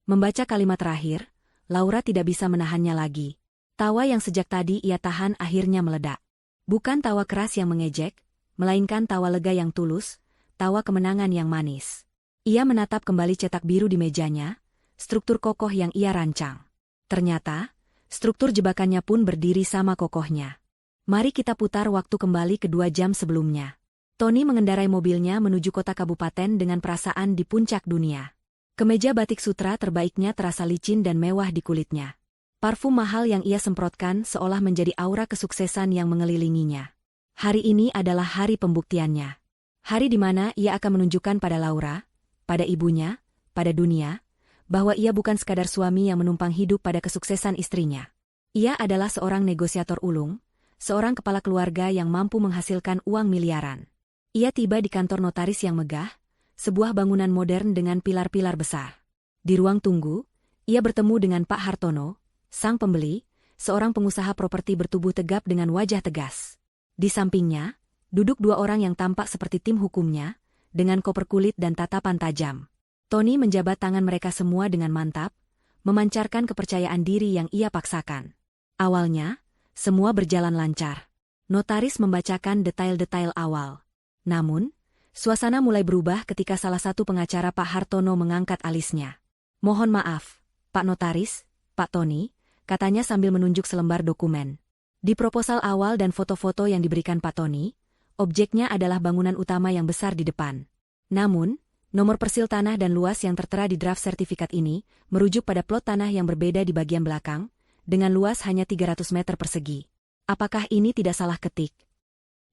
Membaca kalimat terakhir, Laura tidak bisa menahannya lagi. Tawa yang sejak tadi ia tahan akhirnya meledak. Bukan tawa keras yang mengejek, melainkan tawa lega yang tulus, tawa kemenangan yang manis. Ia menatap kembali cetak biru di mejanya, struktur kokoh yang ia rancang. Ternyata, struktur jebakannya pun berdiri sama kokohnya. Mari kita putar waktu kembali ke 2 jam sebelumnya. Tony mengendarai mobilnya menuju kota kabupaten dengan perasaan di puncak dunia. Kemeja batik sutra terbaiknya terasa licin dan mewah di kulitnya. Parfum mahal yang ia semprotkan seolah menjadi aura kesuksesan yang mengelilinginya. Hari ini adalah hari pembuktiannya. Hari di mana ia akan menunjukkan pada Laura, pada ibunya, pada dunia, bahwa ia bukan sekadar suami yang menumpang hidup pada kesuksesan istrinya. Ia adalah seorang negosiator ulung, seorang kepala keluarga yang mampu menghasilkan uang miliaran. Ia tiba di kantor notaris yang megah, sebuah bangunan modern dengan pilar-pilar besar. Di ruang tunggu, ia bertemu dengan Pak Hartono, sang pembeli, seorang pengusaha properti bertubuh tegap dengan wajah tegas. Di sampingnya, duduk 2 orang yang tampak seperti tim hukumnya, dengan koper kulit dan tatapan tajam. Tony menjabat tangan mereka semua dengan mantap, memancarkan kepercayaan diri yang ia paksakan. Awalnya, semua berjalan lancar. Notaris membacakan detail-detail awal. Namun, suasana mulai berubah ketika salah satu pengacara Pak Hartono mengangkat alisnya. "Mohon maaf, Pak Notaris, Pak Tony," katanya sambil menunjuk selembar dokumen. Di proposal awal dan foto-foto yang diberikan Pak Tony, objeknya adalah bangunan utama yang besar di depan. Namun, nomor persil tanah dan luas yang tertera di draft sertifikat ini merujuk pada plot tanah yang berbeda di bagian belakang, dengan luas hanya 300 meter persegi. Apakah ini tidak salah ketik?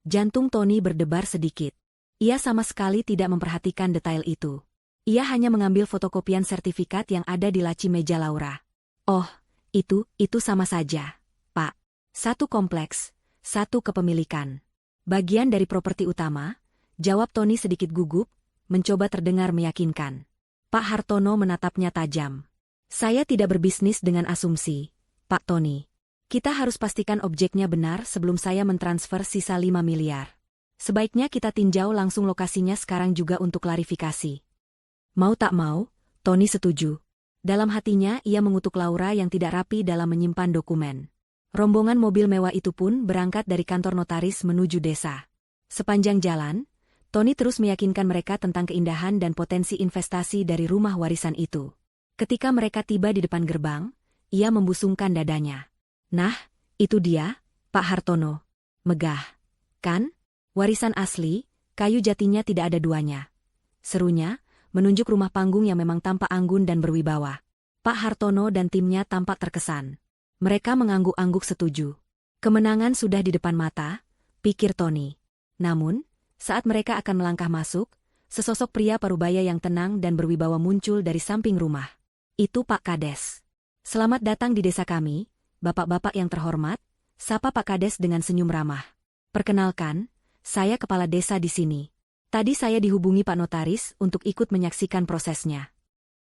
Jantung Tony berdebar sedikit. Ia sama sekali tidak memperhatikan detail itu. Ia hanya mengambil fotokopian sertifikat yang ada di laci meja Laura. "Oh, itu sama saja, Pak. Satu kompleks, satu kepemilikan. Bagian dari properti utama," jawab Tony sedikit gugup, mencoba terdengar meyakinkan. Pak Hartono menatapnya tajam. "Saya tidak berbisnis dengan asumsi, Pak Tony. Kita harus pastikan objeknya benar sebelum saya mentransfer sisa 5 miliar. Sebaiknya kita tinjau langsung lokasinya sekarang juga untuk klarifikasi." Mau tak mau, Tony setuju. Dalam hatinya ia mengutuk Laura yang tidak rapi dalam menyimpan dokumen. Rombongan mobil mewah itu pun berangkat dari kantor notaris menuju desa. Sepanjang jalan, Tony terus meyakinkan mereka tentang keindahan dan potensi investasi dari rumah warisan itu. Ketika mereka tiba di depan gerbang, ia membusungkan dadanya. "Nah, itu dia, Pak Hartono. Megah, kan? Warisan asli, kayu jatinya tidak ada duanya," serunya, menunjuk rumah panggung yang memang tampak anggun dan berwibawa. Pak Hartono dan timnya tampak terkesan. Mereka mengangguk-angguk setuju. Kemenangan sudah di depan mata, pikir Tony. Namun, saat mereka akan melangkah masuk, sesosok pria parubaya yang tenang dan berwibawa muncul dari samping rumah. "Itu Pak Kades. Selamat datang di desa kami, bapak-bapak yang terhormat," sapa Pak Kades dengan senyum ramah. "Perkenalkan, saya kepala desa di sini. Tadi saya dihubungi Pak Notaris untuk ikut menyaksikan prosesnya."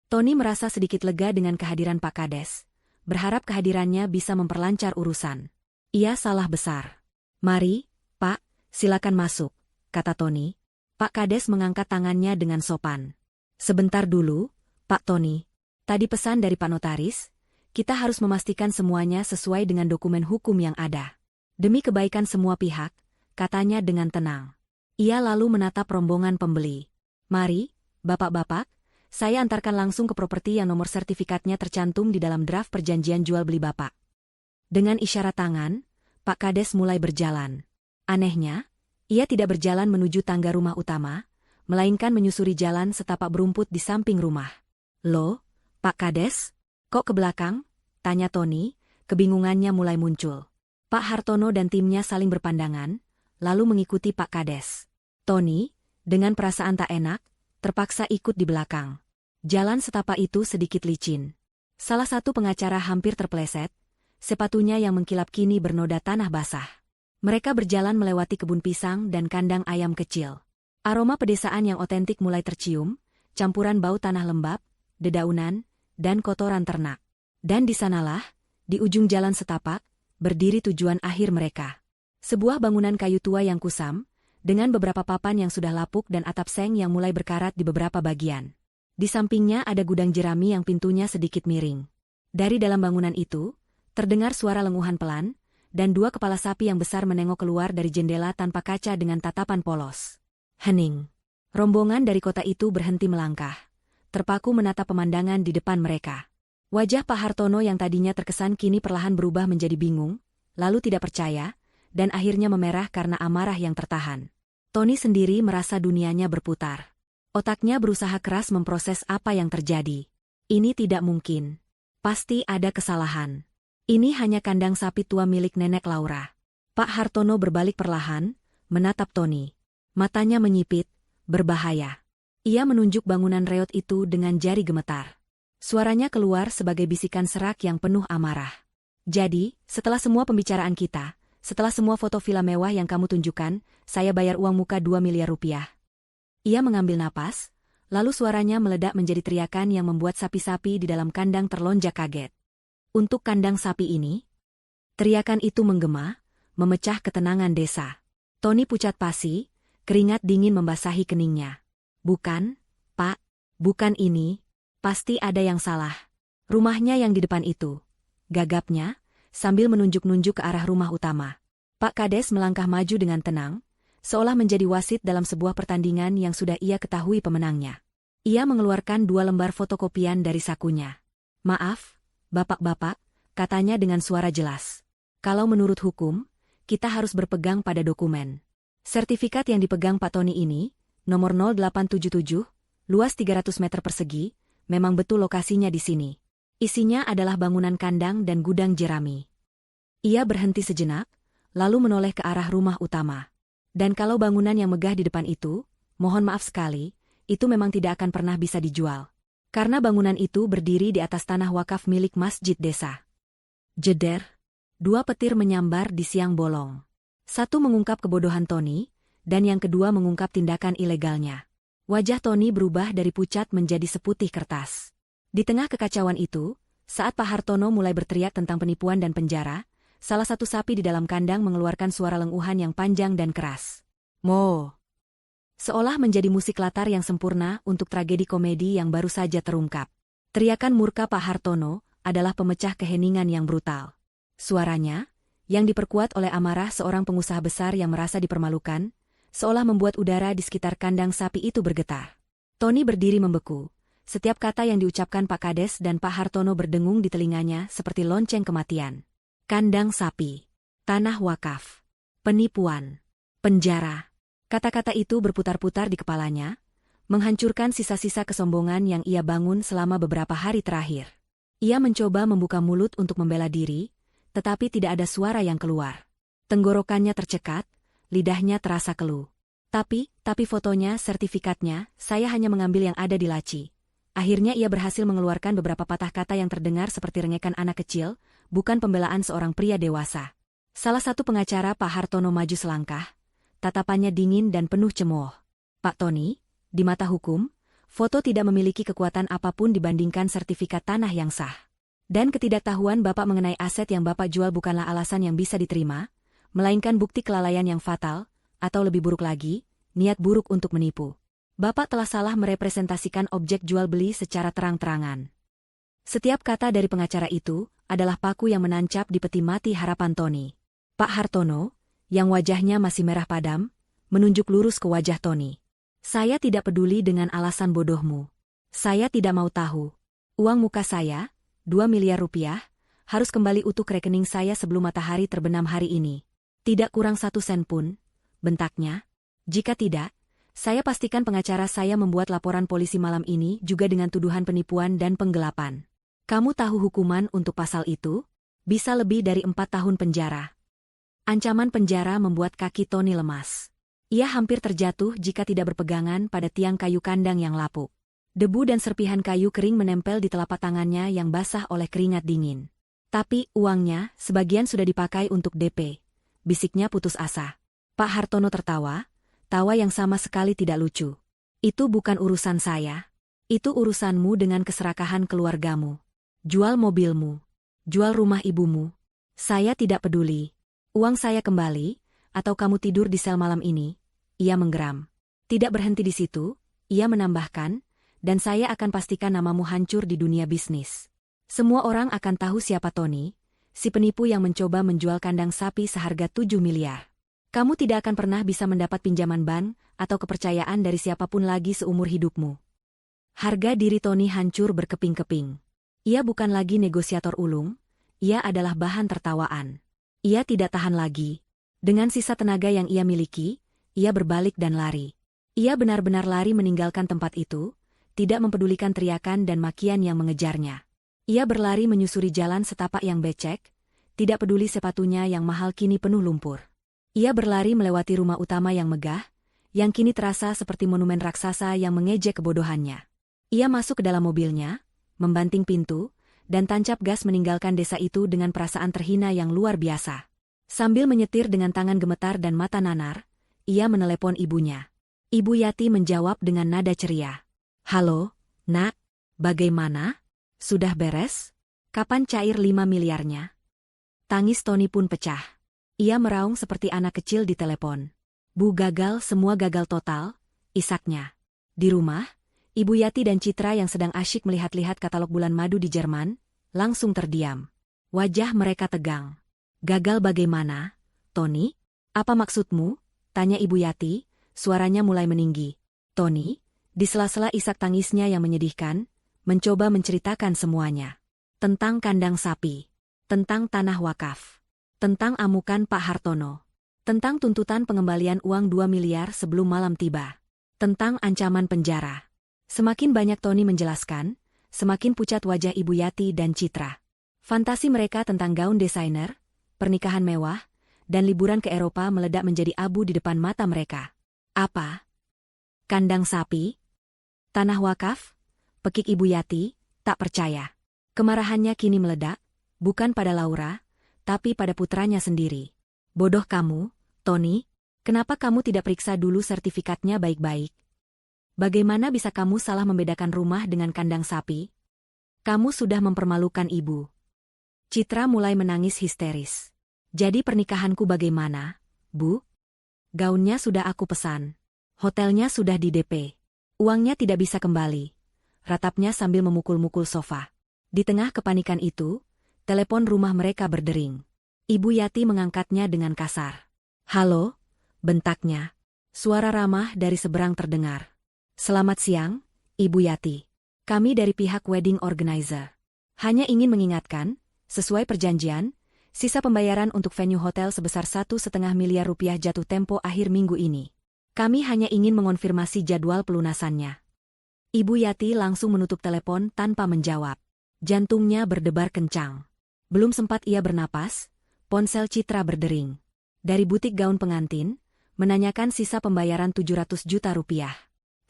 Tony merasa sedikit lega dengan kehadiran Pak Kades, berharap kehadirannya bisa memperlancar urusan. Ia salah besar. "Mari, Pak, silakan masuk," kata Tony. Pak Kades mengangkat tangannya dengan sopan. "Sebentar dulu, Pak Tony. Tadi pesan dari Pak Notaris, kita harus memastikan semuanya sesuai dengan dokumen hukum yang ada. Demi kebaikan semua pihak," katanya dengan tenang. Ia lalu menatap rombongan pembeli. "Mari, bapak-bapak, saya antarkan langsung ke properti yang nomor sertifikatnya tercantum di dalam draft perjanjian jual beli Bapak." Dengan isyarat tangan, Pak Kades mulai berjalan. Anehnya, ia tidak berjalan menuju tangga rumah utama, melainkan menyusuri jalan setapak berumput di samping rumah. "Loh, Pak Kades, kok ke belakang?" tanya Tony, kebingungannya mulai muncul. Pak Hartono dan timnya saling berpandangan, lalu mengikuti Pak Kades. Tony, dengan perasaan tak enak, terpaksa ikut di belakang. Jalan setapak itu sedikit licin. Salah satu pengacara hampir terpeleset, sepatunya yang mengkilap kini bernoda tanah basah. Mereka berjalan melewati kebun pisang dan kandang ayam kecil. Aroma pedesaan yang otentik mulai tercium, campuran bau tanah lembab, dedaunan, dan kotoran ternak. Dan di sanalah, di ujung jalan setapak, berdiri tujuan akhir mereka. Sebuah bangunan kayu tua yang kusam, dengan beberapa papan yang sudah lapuk dan atap seng yang mulai berkarat di beberapa bagian. Di sampingnya ada gudang jerami yang pintunya sedikit miring. Dari dalam bangunan itu, terdengar suara lenguhan pelan, dan dua kepala sapi yang besar menengok keluar dari jendela tanpa kaca dengan tatapan polos. Hening. Rombongan dari kota itu berhenti melangkah, terpaku menatap pemandangan di depan mereka. Wajah Pak Hartono yang tadinya terkesan kini perlahan berubah menjadi bingung, lalu tidak percaya, dan akhirnya memerah karena amarah yang tertahan. Tony sendiri merasa dunianya berputar. Otaknya berusaha keras memproses apa yang terjadi. Ini tidak mungkin. Pasti ada kesalahan. Ini hanya kandang sapi tua milik nenek Laura. Pak Hartono berbalik perlahan, menatap Tony. Matanya menyipit, berbahaya. Ia menunjuk bangunan reot itu dengan jari gemetar. Suaranya keluar sebagai bisikan serak yang penuh amarah. "Jadi, setelah semua pembicaraan kita, setelah semua foto villa mewah yang kamu tunjukkan, saya bayar uang muka 2 miliar rupiah." Ia mengambil napas, lalu suaranya meledak menjadi teriakan yang membuat sapi-sapi di dalam kandang terlonjak kaget. "Untuk kandang sapi ini?" Teriakan itu menggema, memecah ketenangan desa. Tony pucat pasi, keringat dingin membasahi keningnya. "Bukan, Pak, bukan ini. Pasti ada yang salah. Rumahnya yang di depan itu," gagapnya, sambil menunjuk-nunjuk ke arah rumah utama. Pak Kades melangkah maju dengan tenang, seolah menjadi wasit dalam sebuah pertandingan yang sudah ia ketahui pemenangnya. Ia mengeluarkan 2 lembar fotokopian dari sakunya. "Maaf, bapak-bapak," katanya dengan suara jelas. "Kalau menurut hukum, kita harus berpegang pada dokumen. Sertifikat yang dipegang Pak Tony ini, nomor 0877, luas 300 meter persegi, memang betul lokasinya di sini. Isinya adalah bangunan kandang dan gudang jerami." Ia berhenti sejenak, lalu menoleh ke arah rumah utama. "Dan kalau bangunan yang megah di depan itu, mohon maaf sekali, itu memang tidak akan pernah bisa dijual. Karena bangunan itu berdiri di atas tanah wakaf milik masjid desa." Jeder. 2 petir menyambar di siang bolong. Satu mengungkap kebodohan Tony, dan yang kedua mengungkap tindakan ilegalnya. Wajah Tony berubah dari pucat menjadi seputih kertas. Di tengah kekacauan itu, saat Pak Hartono mulai berteriak tentang penipuan dan penjara, salah satu sapi di dalam kandang mengeluarkan suara lenguhan yang panjang dan keras. Mo! Seolah menjadi musik latar yang sempurna untuk tragedi komedi yang baru saja terungkap. Teriakan murka Pak Hartono adalah pemecah keheningan yang brutal. Suaranya, yang diperkuat oleh amarah seorang pengusaha besar yang merasa dipermalukan, seolah membuat udara di sekitar kandang sapi itu bergetar. Tony berdiri membeku. Setiap kata yang diucapkan Pak Kades dan Pak Hartono berdengung di telinganya seperti lonceng kematian. Kandang sapi, tanah wakaf, penipuan, penjara. Kata-kata itu berputar-putar di kepalanya, menghancurkan sisa-sisa kesombongan yang ia bangun selama beberapa hari terakhir. Ia mencoba membuka mulut untuk membela diri, tetapi tidak ada suara yang keluar. Tenggorokannya tercekat, lidahnya terasa keluh. Tapi fotonya, sertifikatnya, saya hanya mengambil yang ada di laci. Akhirnya ia berhasil mengeluarkan beberapa patah kata yang terdengar seperti rengekan anak kecil, bukan pembelaan seorang pria dewasa. Salah satu pengacara Pak Hartono maju selangkah, tatapannya dingin dan penuh cemooh. "Pak Tony, di mata hukum, foto tidak memiliki kekuatan apapun dibandingkan sertifikat tanah yang sah. Dan ketidaktahuan Bapak mengenai aset yang Bapak jual bukanlah alasan yang bisa diterima, melainkan bukti kelalaian yang fatal, atau lebih buruk lagi, niat buruk untuk menipu. Bapak telah salah merepresentasikan objek jual-beli secara terang-terangan." Setiap kata dari pengacara itu adalah paku yang menancap di peti mati harapan Tony. Pak Hartono, yang wajahnya masih merah padam, menunjuk lurus ke wajah Tony. "Saya tidak peduli dengan alasan bodohmu. Saya tidak mau tahu. Uang muka saya, 2 miliar rupiah, harus kembali utuh ke rekening saya sebelum matahari terbenam hari ini. Tidak kurang 1 sen pun," bentaknya. "Jika tidak, saya pastikan pengacara saya membuat laporan polisi malam ini juga dengan tuduhan penipuan dan penggelapan. Kamu tahu hukuman untuk pasal itu? Bisa lebih dari 4 tahun penjara." Ancaman penjara membuat kaki Tony lemas. Ia hampir terjatuh jika tidak berpegangan pada tiang kayu kandang yang lapuk. Debu dan serpihan kayu kering menempel di telapak tangannya yang basah oleh keringat dingin. "Tapi uangnya sebagian sudah dipakai untuk DP," bisiknya putus asa. Pak Hartono tertawa, tawa yang sama sekali tidak lucu. "Itu bukan urusan saya. Itu urusanmu dengan keserakahan keluargamu. Jual mobilmu. Jual rumah ibumu. Saya tidak peduli. Uang saya kembali, atau kamu tidur di sel malam ini." Ia menggeram. Tidak berhenti di situ, ia menambahkan, "Dan saya akan pastikan namamu hancur di dunia bisnis. Semua orang akan tahu siapa Tony, si penipu yang mencoba menjual kandang sapi seharga 7 miliar. Kamu tidak akan pernah bisa mendapat pinjaman bank atau kepercayaan dari siapapun lagi seumur hidupmu." Harga diri Tony hancur berkeping-keping. Ia bukan lagi negosiator ulung, ia adalah bahan tertawaan. Ia tidak tahan lagi. Dengan sisa tenaga yang ia miliki, ia berbalik dan lari. Ia benar-benar lari meninggalkan tempat itu, tidak mempedulikan teriakan dan makian yang mengejarnya. Ia berlari menyusuri jalan setapak yang becek, tidak peduli sepatunya yang mahal kini penuh lumpur. Ia berlari melewati rumah utama yang megah, yang kini terasa seperti monumen raksasa yang mengejek kebodohannya. Ia masuk ke dalam mobilnya, membanting pintu, dan tancap gas meninggalkan desa itu dengan perasaan terhina yang luar biasa. Sambil menyetir dengan tangan gemetar dan mata nanar, ia menelepon ibunya. Ibu Yati menjawab dengan nada ceria. "Halo, Nak, bagaimana? Sudah beres? Kapan cair 5 miliarnya?" Tangis Tony pun pecah. Ia meraung seperti anak kecil di telepon. "Bu, gagal, semua gagal total," isaknya. Di rumah, Ibu Yati dan Citra yang sedang asyik melihat-lihat katalog bulan madu di Jerman, langsung terdiam. Wajah mereka tegang. "Gagal bagaimana? Tony? Apa maksudmu? Tanya Ibu Yati, suaranya mulai meninggi. Tony, di sela-sela isak tangisnya yang menyedihkan, mencoba menceritakan semuanya. Tentang kandang sapi, tentang tanah wakaf, tentang amukan Pak Hartono, tentang tuntutan pengembalian uang 2 miliar sebelum malam tiba, tentang ancaman penjara. Semakin banyak Tony menjelaskan, semakin pucat wajah Ibu Yati dan Citra. Fantasi mereka tentang gaun desainer, pernikahan mewah, dan liburan ke Eropa meledak menjadi abu di depan mata mereka. Apa? Kandang sapi? Tanah wakaf? Pekik Ibu Yati, tak percaya. Kemarahannya kini meledak, bukan pada Laura, tapi pada putranya sendiri. Bodoh kamu, Tony, kenapa kamu tidak periksa dulu sertifikatnya baik-baik? Bagaimana bisa kamu salah membedakan rumah dengan kandang sapi? Kamu sudah mempermalukan ibu. Citra mulai menangis histeris. Jadi pernikahanku bagaimana, Bu? Gaunnya sudah aku pesan. Hotelnya sudah di DP. Uangnya tidak bisa kembali. Ratapnya sambil memukul-mukul sofa. Di tengah kepanikan itu, telepon rumah mereka berdering. Ibu Yati mengangkatnya dengan kasar. Halo? Bentaknya. Suara ramah dari seberang terdengar. Selamat siang, Ibu Yati. Kami dari pihak wedding organizer. Hanya ingin mengingatkan, sesuai perjanjian, sisa pembayaran untuk venue hotel sebesar 1,5 miliar rupiah jatuh tempo akhir minggu ini. Kami hanya ingin mengonfirmasi jadwal pelunasannya. Ibu Yati langsung menutup telepon tanpa menjawab. Jantungnya berdebar kencang. Belum sempat ia bernapas, ponsel Citra berdering. Dari butik gaun pengantin, menanyakan sisa pembayaran 700 juta rupiah.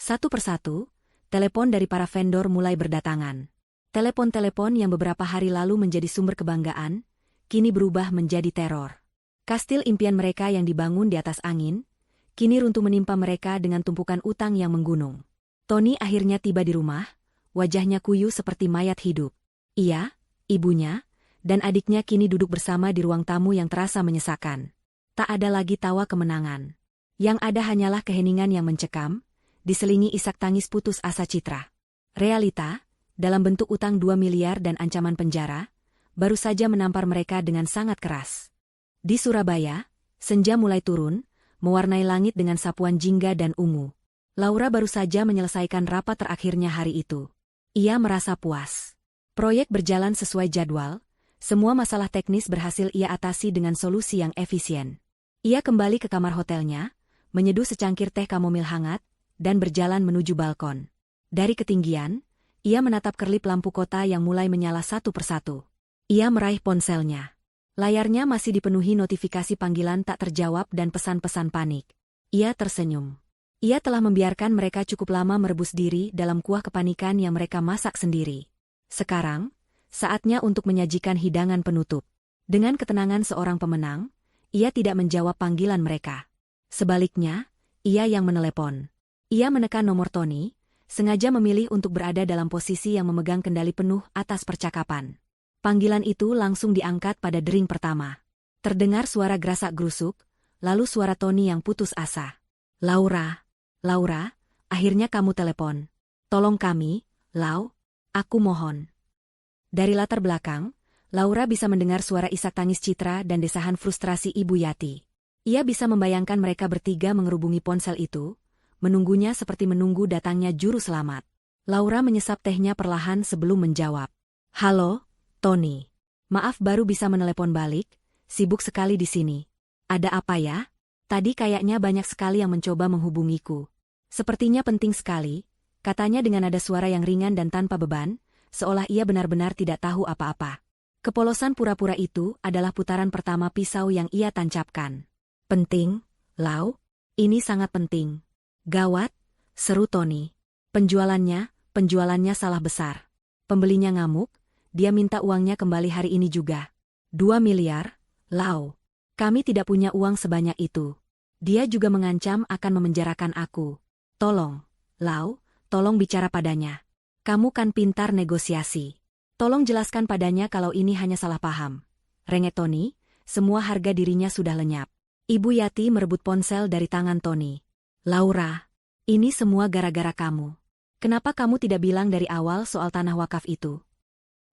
Satu persatu, telepon dari para vendor mulai berdatangan. Telepon-telepon yang beberapa hari lalu menjadi sumber kebanggaan, kini berubah menjadi teror. Kastil impian mereka yang dibangun di atas angin, kini runtuh menimpa mereka dengan tumpukan utang yang menggunung. Tony akhirnya tiba di rumah, wajahnya kuyu seperti mayat hidup. Ia, ibunya, dan adiknya kini duduk bersama di ruang tamu yang terasa menyesakan. Tak ada lagi tawa kemenangan. Yang ada hanyalah keheningan yang mencekam, diselingi isak tangis putus asa Citra. Realita, dalam bentuk utang 2 miliar dan ancaman penjara, baru saja menampar mereka dengan sangat keras. Di Surabaya, senja mulai turun, mewarnai langit dengan sapuan jingga dan ungu. Laura baru saja menyelesaikan rapat terakhirnya hari itu. Ia merasa puas. Proyek berjalan sesuai jadwal, semua masalah teknis berhasil ia atasi dengan solusi yang efisien. Ia kembali ke kamar hotelnya, menyeduh secangkir teh kamomil hangat, dan berjalan menuju balkon. Dari ketinggian, ia menatap kerlip lampu kota yang mulai menyala satu persatu. Ia meraih ponselnya. Layarnya masih dipenuhi notifikasi panggilan tak terjawab dan pesan-pesan panik. Ia tersenyum. Ia telah membiarkan mereka cukup lama merebus diri dalam kuah kepanikan yang mereka masak sendiri. Sekarang, saatnya untuk menyajikan hidangan penutup. Dengan ketenangan seorang pemenang, ia tidak menjawab panggilan mereka. Sebaliknya, ia yang menelepon. Ia menekan nomor Tony, sengaja memilih untuk berada dalam posisi yang memegang kendali penuh atas percakapan. Panggilan itu langsung diangkat pada dering pertama. Terdengar suara gerasak-gerusuk, lalu suara Tony yang putus asa. Laura, akhirnya kamu telepon. Tolong kami, Lau, aku mohon. Dari latar belakang, Laura bisa mendengar suara isak tangis Citra dan desahan frustrasi Ibu Yati. Ia bisa membayangkan mereka bertiga mengerubungi ponsel itu, menunggunya seperti menunggu datangnya juru selamat. Laura menyesap tehnya perlahan sebelum menjawab. Halo, Tony. Maaf baru bisa menelepon balik, sibuk sekali di sini. Ada apa ya? Tadi kayaknya banyak sekali yang mencoba menghubungiku. Sepertinya penting sekali, katanya dengan nada suara yang ringan dan tanpa beban, seolah ia benar-benar tidak tahu apa-apa. Kepolosan pura-pura itu adalah putaran pertama pisau yang ia tancapkan. Penting, Lau? Ini sangat penting. Gawat, seru Tony. Penjualannya salah besar. Pembelinya ngamuk, dia minta uangnya kembali hari ini juga. 2 miliar, Lau. Kami tidak punya uang sebanyak itu. Dia juga mengancam akan memenjarakan aku. Tolong, Lau, tolong bicara padanya. Kamu kan pintar negosiasi. Tolong jelaskan padanya kalau ini hanya salah paham. Rengek Tony, semua harga dirinya sudah lenyap. Ibu Yati merebut ponsel dari tangan Tony. Laura, ini semua gara-gara kamu. Kenapa kamu tidak bilang dari awal soal tanah wakaf itu?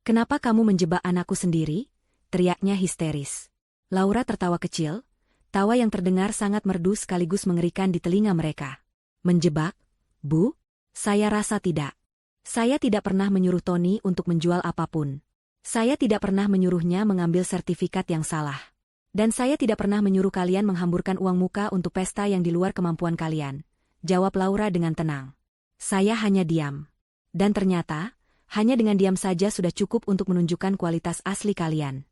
Kenapa kamu menjebak anakku sendiri? Teriaknya histeris. Laura tertawa kecil, Tawa yang terdengar sangat merdu sekaligus mengerikan di telinga mereka. Menjebak? Bu? Saya rasa tidak. Saya tidak pernah menyuruh Tony untuk menjual apapun. Saya tidak pernah menyuruhnya mengambil sertifikat yang salah. Dan saya tidak pernah menyuruh kalian menghamburkan uang muka untuk pesta yang di luar kemampuan kalian, jawab Laura dengan tenang. Saya hanya diam. Dan ternyata, hanya dengan diam saja sudah cukup untuk menunjukkan kualitas asli kalian.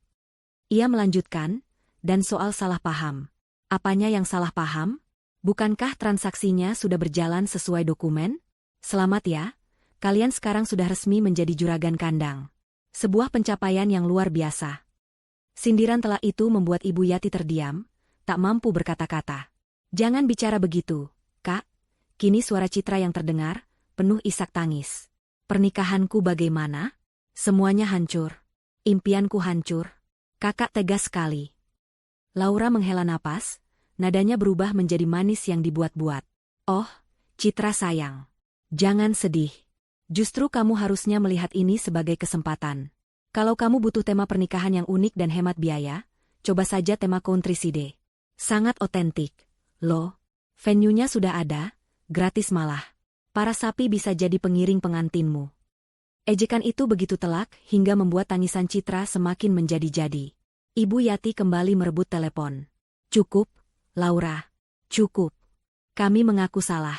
Ia melanjutkan, dan soal salah paham. Apanya yang salah paham? Bukankah transaksinya sudah berjalan sesuai dokumen? Selamat ya, kalian sekarang sudah resmi menjadi juragan kandang. Sebuah pencapaian yang luar biasa. Sindiran telak itu membuat Ibu Yati terdiam, tak mampu berkata-kata. Jangan bicara begitu, Kak. Kini suara Citra yang terdengar, penuh isak tangis. Pernikahanku bagaimana? Semuanya hancur. Impianku hancur. Kakak tegas sekali. Laura menghela napas, nadanya berubah menjadi manis yang dibuat-buat. Oh, Citra sayang. Jangan sedih. Justru kamu harusnya melihat ini sebagai kesempatan. Kalau kamu butuh tema pernikahan yang unik dan hemat biaya, coba saja tema Countryside. Sangat otentik. Loh, venue-nya sudah ada, gratis malah. Para sapi bisa jadi pengiring pengantinmu. Ejekan itu begitu telak hingga membuat tangisan Citra semakin menjadi-jadi. Ibu Yati kembali merebut telepon. Cukup, Laura. Cukup. Kami mengaku salah.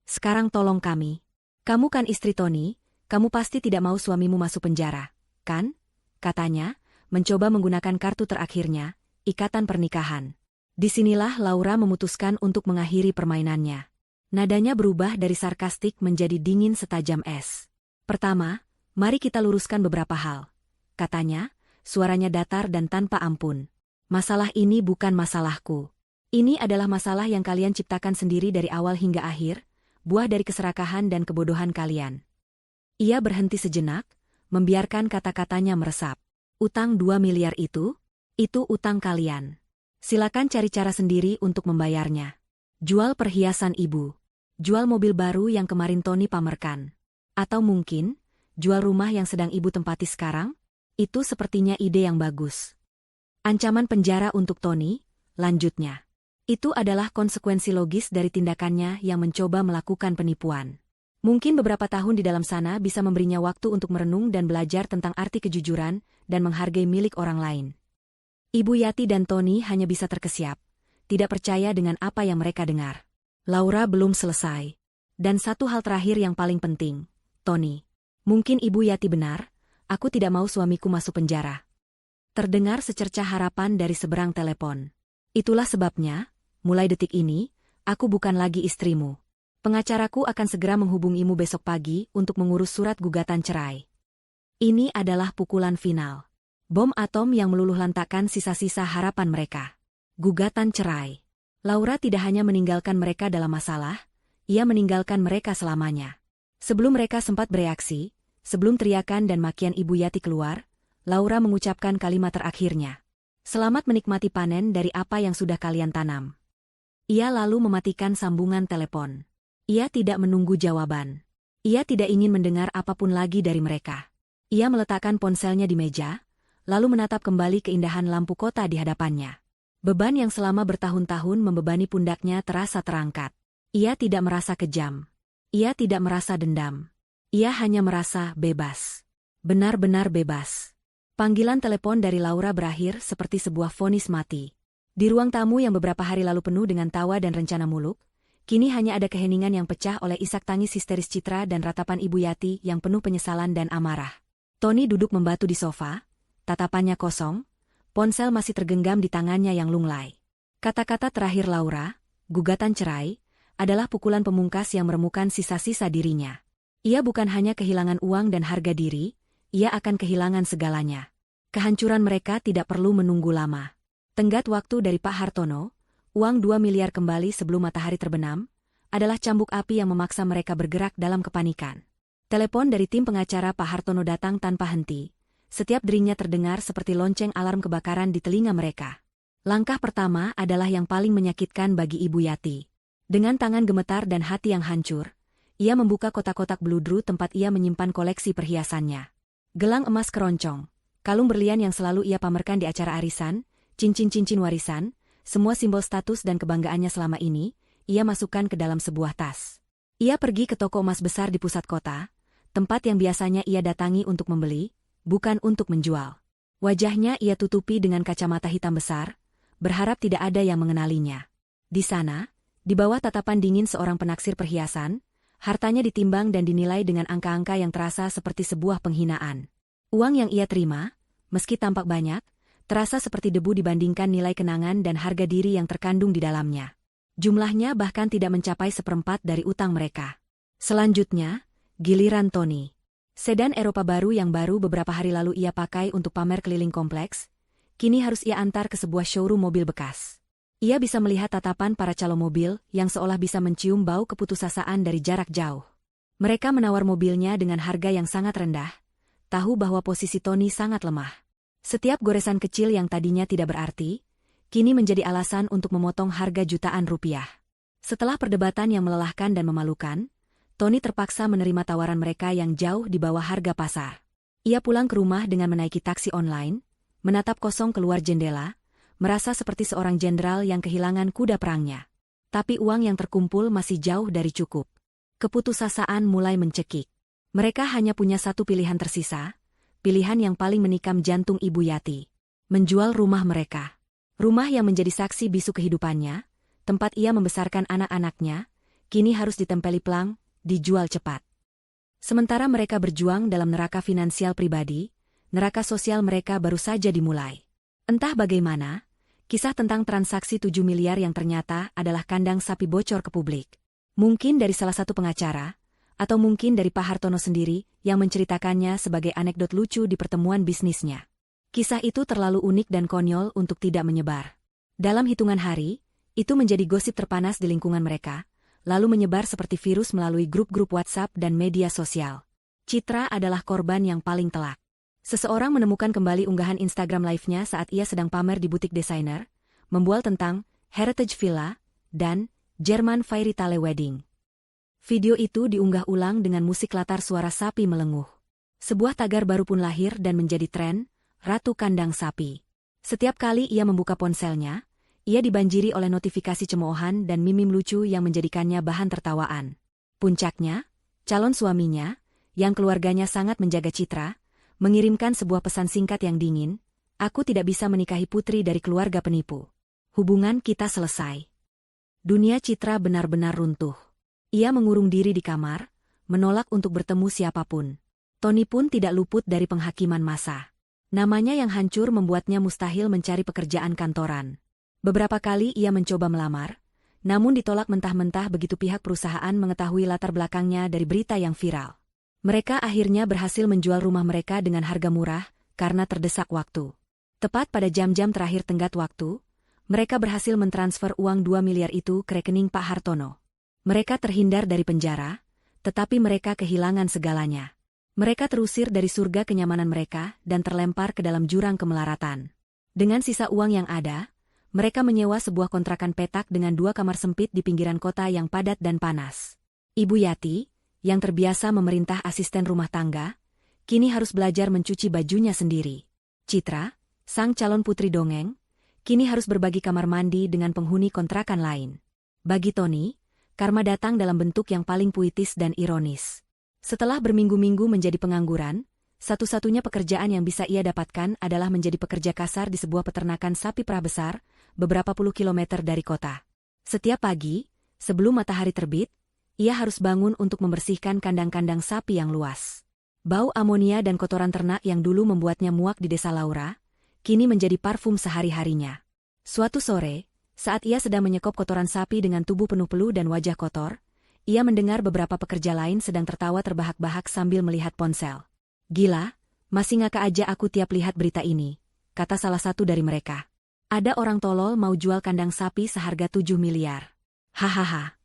Sekarang tolong kami. Kamu kan istri Tony, kamu pasti tidak mau suamimu masuk penjara, kan? Katanya, mencoba menggunakan kartu terakhirnya, ikatan pernikahan. Disinilah Laura memutuskan untuk mengakhiri permainannya. Nadanya berubah dari sarkastik menjadi dingin setajam es. Pertama, mari kita luruskan beberapa hal. Katanya, suaranya datar dan tanpa ampun. Masalah ini bukan masalahku. Ini adalah masalah yang kalian ciptakan sendiri dari awal hingga akhir, buah dari keserakahan dan kebodohan kalian. Ia berhenti sejenak, membiarkan kata-katanya meresap. Utang 2 miliar itu utang kalian. Silakan cari cara sendiri untuk membayarnya. Jual perhiasan ibu. Jual mobil baru yang kemarin Tony pamerkan. Atau mungkin, jual rumah yang sedang ibu tempati sekarang? Itu sepertinya ide yang bagus. Ancaman penjara untuk Tony, lanjutnya. Itu adalah konsekuensi logis dari tindakannya yang mencoba melakukan penipuan. Mungkin beberapa tahun di dalam sana bisa memberinya waktu untuk merenung dan belajar tentang arti kejujuran dan menghargai milik orang lain. Ibu Yati dan Tony hanya bisa terkesiap, tidak percaya dengan apa yang mereka dengar. Laura belum selesai. Dan satu hal terakhir yang paling penting, Tony. Mungkin Ibu Yati benar, aku tidak mau suamiku masuk penjara. Terdengar secercah harapan dari seberang telepon. Itulah sebabnya, mulai detik ini, aku bukan lagi istrimu. Pengacaraku akan segera menghubungimu besok pagi untuk mengurus surat gugatan cerai. Ini adalah pukulan final. Bom atom yang meluluhlantakkan sisa-sisa harapan mereka. Gugatan cerai. Laura tidak hanya meninggalkan mereka dalam masalah, ia meninggalkan mereka selamanya. Sebelum mereka sempat bereaksi, sebelum teriakan dan makian Ibu Yati keluar, Laura mengucapkan kalimat terakhirnya. Selamat menikmati panen dari apa yang sudah kalian tanam. Ia lalu mematikan sambungan telepon. Ia tidak menunggu jawaban. Ia tidak ingin mendengar apapun lagi dari mereka. Ia meletakkan ponselnya di meja, lalu menatap kembali keindahan lampu kota di hadapannya. Beban yang selama bertahun-tahun membebani pundaknya terasa terangkat. Ia tidak merasa kejam. Ia tidak merasa dendam. Ia hanya merasa bebas. Benar-benar bebas. Panggilan telepon dari Laura berakhir seperti sebuah vonis mati. Di ruang tamu yang beberapa hari lalu penuh dengan tawa dan rencana muluk, kini hanya ada keheningan yang pecah oleh isak tangis histeris Citra dan ratapan Ibu Yati yang penuh penyesalan dan amarah. Tony duduk membatu di sofa, tatapannya kosong, ponsel masih tergenggam di tangannya yang lunglai. Kata-kata terakhir Laura, gugatan cerai, adalah pukulan pemungkas yang meremukan sisa-sisa dirinya. Ia bukan hanya kehilangan uang dan harga diri, ia akan kehilangan segalanya. Kehancuran mereka tidak perlu menunggu lama. Tenggat waktu dari Pak Hartono, uang 2 miliar kembali sebelum matahari terbenam, adalah cambuk api yang memaksa mereka bergerak dalam kepanikan. Telepon dari tim pengacara Pak Hartono datang tanpa henti. Setiap deringnya terdengar seperti lonceng alarm kebakaran di telinga mereka. Langkah pertama adalah yang paling menyakitkan bagi Ibu Yati. Dengan tangan gemetar dan hati yang hancur, ia membuka kotak-kotak bludru tempat ia menyimpan koleksi perhiasannya. Gelang emas keroncong, kalung berlian yang selalu ia pamerkan di acara arisan, cincin-cincin warisan, semua simbol status dan kebanggaannya selama ini, ia masukkan ke dalam sebuah tas. Ia pergi ke toko emas besar di pusat kota, tempat yang biasanya ia datangi untuk membeli, bukan untuk menjual. Wajahnya ia tutupi dengan kacamata hitam besar, berharap tidak ada yang mengenalinya. Di sana, di bawah tatapan dingin seorang penaksir perhiasan, hartanya ditimbang dan dinilai dengan angka-angka yang terasa seperti sebuah penghinaan. Uang yang ia terima, meski tampak banyak, terasa seperti debu dibandingkan nilai kenangan dan harga diri yang terkandung di dalamnya. Jumlahnya bahkan tidak mencapai seperempat dari utang mereka. Selanjutnya, giliran Tony. Sedan Eropa baru yang baru beberapa hari lalu ia pakai untuk pamer keliling kompleks, kini harus ia antar ke sebuah showroom mobil bekas. Ia bisa melihat tatapan para calon mobil yang seolah bisa mencium bau keputusasaan dari jarak jauh. Mereka menawar mobilnya dengan harga yang sangat rendah, tahu bahwa posisi Tony sangat lemah. Setiap goresan kecil yang tadinya tidak berarti, kini menjadi alasan untuk memotong harga jutaan rupiah. Setelah perdebatan yang melelahkan dan memalukan, Tony terpaksa menerima tawaran mereka yang jauh di bawah harga pasar. Ia pulang ke rumah dengan menaiki taksi online, menatap kosong keluar jendela, merasa seperti seorang jenderal yang kehilangan kuda perangnya. Tapi uang yang terkumpul masih jauh dari cukup. Keputusasaan mulai mencekik. Mereka hanya punya satu pilihan tersisa, pilihan yang paling menikam jantung Ibu Yati. Menjual rumah mereka. Rumah yang menjadi saksi bisu kehidupannya, tempat ia membesarkan anak-anaknya, kini harus ditempeli pelang, dijual cepat. Sementara mereka berjuang dalam neraka finansial pribadi, neraka sosial mereka baru saja dimulai. Entah bagaimana, kisah tentang transaksi 7 miliar yang ternyata adalah kandang sapi bocor ke publik. Mungkin dari salah satu pengacara, atau mungkin dari Pak Hartono sendiri yang menceritakannya sebagai anekdot lucu di pertemuan bisnisnya. Kisah itu terlalu unik dan konyol untuk tidak menyebar. Dalam hitungan hari, itu menjadi gosip terpanas di lingkungan mereka, lalu menyebar seperti virus melalui grup-grup WhatsApp dan media sosial. Citra adalah korban yang paling telak. Seseorang menemukan kembali unggahan Instagram live-nya saat ia sedang pamer di butik desainer, membual tentang Heritage Villa dan Jerman Fairy Tale Wedding. Video itu diunggah ulang dengan musik latar suara sapi melenguh. Sebuah tagar baru pun lahir dan menjadi tren, Ratu Kandang Sapi. Setiap kali ia membuka ponselnya, ia dibanjiri oleh notifikasi cemoohan dan meme lucu yang menjadikannya bahan tertawaan. Puncaknya, calon suaminya, yang keluarganya sangat menjaga Citra, mengirimkan sebuah pesan singkat yang dingin, "Aku tidak bisa menikahi putri dari keluarga penipu. Hubungan kita selesai." Dunia Citra benar-benar runtuh. Ia mengurung diri di kamar, menolak untuk bertemu siapapun. Tony pun tidak luput dari penghakiman massa. Namanya yang hancur membuatnya mustahil mencari pekerjaan kantoran. Beberapa kali ia mencoba melamar, namun ditolak mentah-mentah begitu pihak perusahaan mengetahui latar belakangnya dari berita yang viral. Mereka akhirnya berhasil menjual rumah mereka dengan harga murah karena terdesak waktu. Tepat pada jam-jam terakhir tenggat waktu, mereka berhasil mentransfer uang 2 miliar itu ke rekening Pak Hartono. Mereka terhindar dari penjara, tetapi mereka kehilangan segalanya. Mereka terusir dari surga kenyamanan mereka dan terlempar ke dalam jurang kemelaratan. Dengan sisa uang yang ada, mereka menyewa sebuah kontrakan petak dengan 2 kamar sempit di pinggiran kota yang padat dan panas. Ibu Yati, yang terbiasa memerintah asisten rumah tangga, kini harus belajar mencuci bajunya sendiri. Citra, sang calon putri dongeng, kini harus berbagi kamar mandi dengan penghuni kontrakan lain. Bagi Tony, karma datang dalam bentuk yang paling puitis dan ironis. Setelah berminggu-minggu menjadi pengangguran, satu-satunya pekerjaan yang bisa ia dapatkan adalah menjadi pekerja kasar di sebuah peternakan sapi perah besar, beberapa puluh kilometer dari kota. Setiap pagi, sebelum matahari terbit, ia harus bangun untuk membersihkan kandang-kandang sapi yang luas. Bau amonia dan kotoran ternak yang dulu membuatnya muak di desa Laura, kini menjadi parfum sehari-harinya. Suatu sore, saat ia sedang menyekop kotoran sapi dengan tubuh penuh peluh dan wajah kotor, ia mendengar beberapa pekerja lain sedang tertawa terbahak-bahak sambil melihat ponsel. "Gila, masih ngakak aja aku tiap lihat berita ini," kata salah satu dari mereka. "Ada orang tolol mau jual kandang sapi seharga 7 miliar. Hahaha."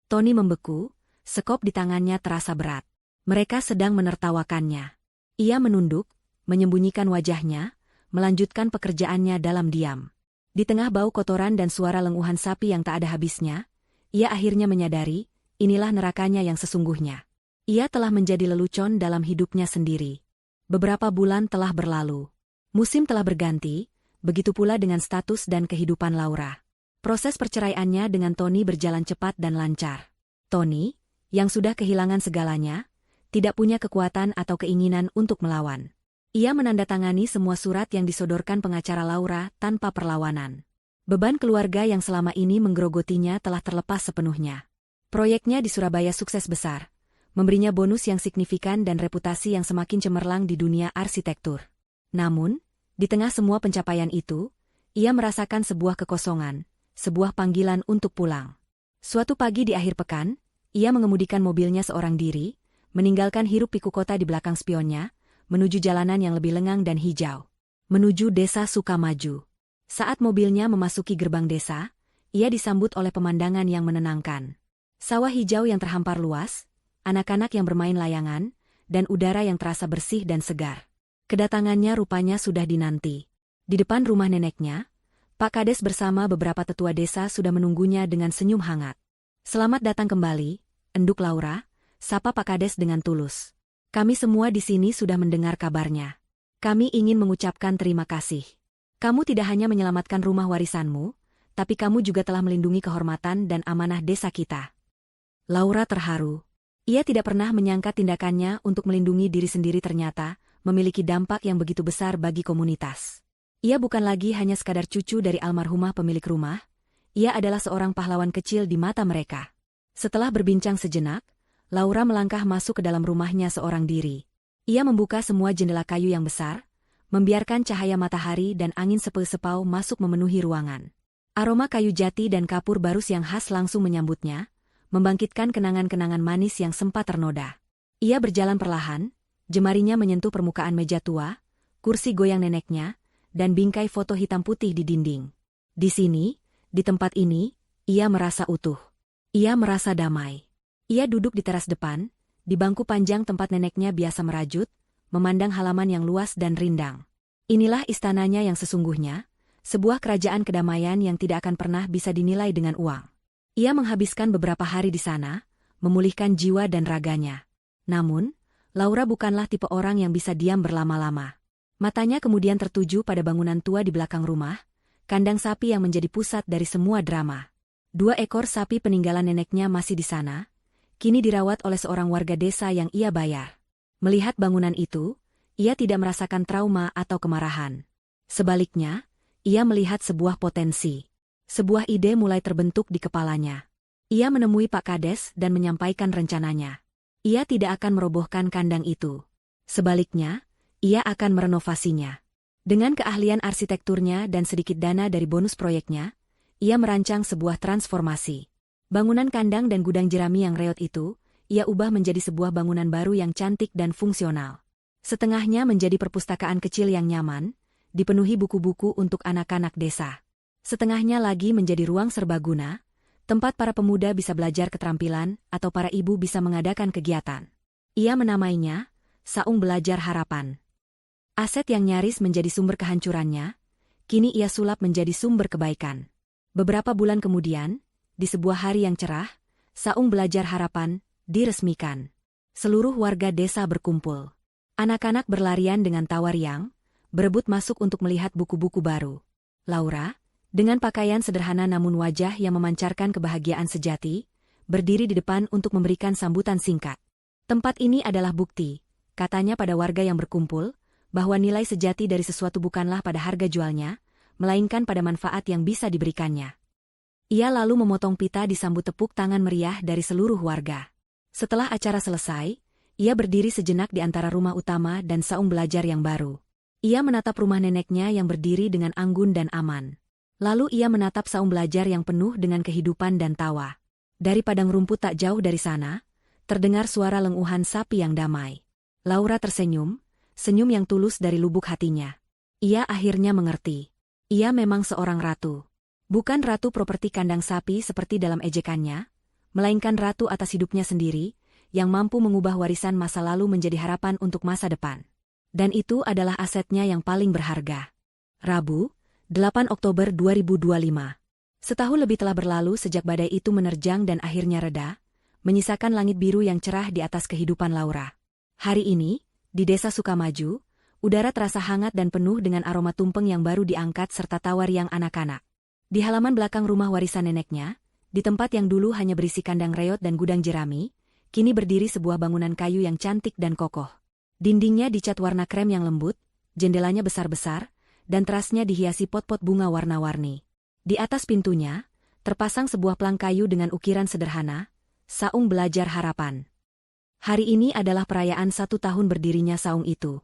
Tony membeku, sekop di tangannya terasa berat. Mereka sedang menertawakannya. Ia menunduk, menyembunyikan wajahnya, melanjutkan pekerjaannya dalam diam. Di tengah bau kotoran dan suara lenguhan sapi yang tak ada habisnya, ia akhirnya menyadari, inilah nerakanya yang sesungguhnya. Ia telah menjadi lelucon dalam hidupnya sendiri. Beberapa bulan telah berlalu. Musim telah berganti, begitu pula dengan status dan kehidupan Laura. Proses perceraiannya dengan Tony berjalan cepat dan lancar. Tony, yang sudah kehilangan segalanya, tidak punya kekuatan atau keinginan untuk melawan. Ia menandatangani semua surat yang disodorkan pengacara Laura tanpa perlawanan. Beban keluarga yang selama ini menggerogotinya telah terlepas sepenuhnya. Proyeknya di Surabaya sukses besar, memberinya bonus yang signifikan dan reputasi yang semakin cemerlang di dunia arsitektur. Namun, di tengah semua pencapaian itu, ia merasakan sebuah kekosongan, sebuah panggilan untuk pulang. Suatu pagi di akhir pekan, ia mengemudikan mobilnya seorang diri, meninggalkan hiruk-pikuk kota di belakang spionnya, menuju jalanan yang lebih lengang dan hijau. Menuju desa Sukamaju. Saat mobilnya memasuki gerbang desa, ia disambut oleh pemandangan yang menenangkan. Sawah hijau yang terhampar luas, anak-anak yang bermain layangan, dan udara yang terasa bersih dan segar. Kedatangannya rupanya sudah dinanti. Di depan rumah neneknya, Pak Kades bersama beberapa tetua desa sudah menunggunya dengan senyum hangat. "Selamat datang kembali, enduk Laura," sapa Pak Kades dengan tulus. "Kami semua di sini sudah mendengar kabarnya. Kami ingin mengucapkan terima kasih. Kamu tidak hanya menyelamatkan rumah warisanmu, tapi kamu juga telah melindungi kehormatan dan amanah desa kita." Laura terharu. Ia tidak pernah menyangka tindakannya untuk melindungi diri sendiri ternyata memiliki dampak yang begitu besar bagi komunitas. Ia bukan lagi hanya sekadar cucu dari almarhumah pemilik rumah, ia adalah seorang pahlawan kecil di mata mereka. Setelah berbincang sejenak, Laura melangkah masuk ke dalam rumahnya seorang diri. Ia membuka semua jendela kayu yang besar, membiarkan cahaya matahari dan angin sepeu-sepau masuk memenuhi ruangan. Aroma kayu jati dan kapur barus yang khas langsung menyambutnya, membangkitkan kenangan-kenangan manis yang sempat ternoda. Ia berjalan perlahan, jemarinya menyentuh permukaan meja tua, kursi goyang neneknya, dan bingkai foto hitam putih di dinding. Di sini, di tempat ini, ia merasa utuh. Ia merasa damai. Ia duduk di teras depan, di bangku panjang tempat neneknya biasa merajut, memandang halaman yang luas dan rindang. Inilah istananya yang sesungguhnya, sebuah kerajaan kedamaian yang tidak akan pernah bisa dinilai dengan uang. Ia menghabiskan beberapa hari di sana, memulihkan jiwa dan raganya. Namun, Laura bukanlah tipe orang yang bisa diam berlama-lama. Matanya kemudian tertuju pada bangunan tua di belakang rumah, kandang sapi yang menjadi pusat dari semua drama. 2 ekor sapi peninggalan neneknya masih di sana, kini dirawat oleh seorang warga desa yang ia bayar. Melihat bangunan itu, ia tidak merasakan trauma atau kemarahan. Sebaliknya, ia melihat sebuah potensi. Sebuah ide mulai terbentuk di kepalanya. Ia menemui Pak Kades dan menyampaikan rencananya. Ia tidak akan merobohkan kandang itu. Sebaliknya, ia akan merenovasinya. Dengan keahlian arsitekturnya dan sedikit dana dari bonus proyeknya, ia merancang sebuah transformasi. Bangunan kandang dan gudang jerami yang reot itu, ia ubah menjadi sebuah bangunan baru yang cantik dan fungsional. Setengahnya menjadi perpustakaan kecil yang nyaman, dipenuhi buku-buku untuk anak-anak desa. Setengahnya lagi menjadi ruang serbaguna, tempat para pemuda bisa belajar keterampilan atau para ibu bisa mengadakan kegiatan. Ia menamainya Saung Belajar Harapan. Aset yang nyaris menjadi sumber kehancurannya, kini ia sulap menjadi sumber kebaikan. Beberapa bulan kemudian, di sebuah hari yang cerah, Saung Belajar Harapan diresmikan. Seluruh warga desa berkumpul. Anak-anak berlarian dengan tawa riang, berebut masuk untuk melihat buku-buku baru. Laura, dengan pakaian sederhana namun wajah yang memancarkan kebahagiaan sejati, berdiri di depan untuk memberikan sambutan singkat. "Tempat ini adalah bukti," katanya pada warga yang berkumpul, bahwa nilai sejati dari sesuatu bukanlah pada harga jualnya, melainkan pada manfaat yang bisa diberikannya. Ia lalu memotong pita disambut tepuk tangan meriah dari seluruh warga. Setelah acara selesai, ia berdiri sejenak di antara rumah utama dan saung belajar yang baru. Ia menatap rumah neneknya yang berdiri dengan anggun dan aman. Lalu ia menatap saung belajar yang penuh dengan kehidupan dan tawa. Dari padang rumput tak jauh dari sana, terdengar suara lenguhan sapi yang damai. Laura tersenyum, senyum yang tulus dari lubuk hatinya. Ia akhirnya mengerti. Ia memang seorang ratu. Bukan ratu properti kandang sapi seperti dalam ejekannya, melainkan ratu atas hidupnya sendiri, yang mampu mengubah warisan masa lalu menjadi harapan untuk masa depan. Dan itu adalah asetnya yang paling berharga. Rabu, 8 Oktober 2025. Setahun lebih telah berlalu sejak badai itu menerjang dan akhirnya reda, menyisakan langit biru yang cerah di atas kehidupan Laura. Hari ini, di desa Sukamaju, Udara terasa hangat dan penuh dengan aroma tumpeng yang baru diangkat serta tawa riang anak-anak. Di halaman belakang rumah warisan neneknya, di tempat yang dulu hanya berisi kandang reot dan gudang jerami, kini berdiri sebuah bangunan kayu yang cantik dan kokoh. Dindingnya dicat warna krem yang lembut, jendelanya besar-besar, dan terasnya dihiasi pot-pot bunga warna-warni. Di atas pintunya, terpasang sebuah plang kayu dengan ukiran sederhana, Saung Belajar Harapan. Hari ini adalah perayaan 1 tahun berdirinya saung itu.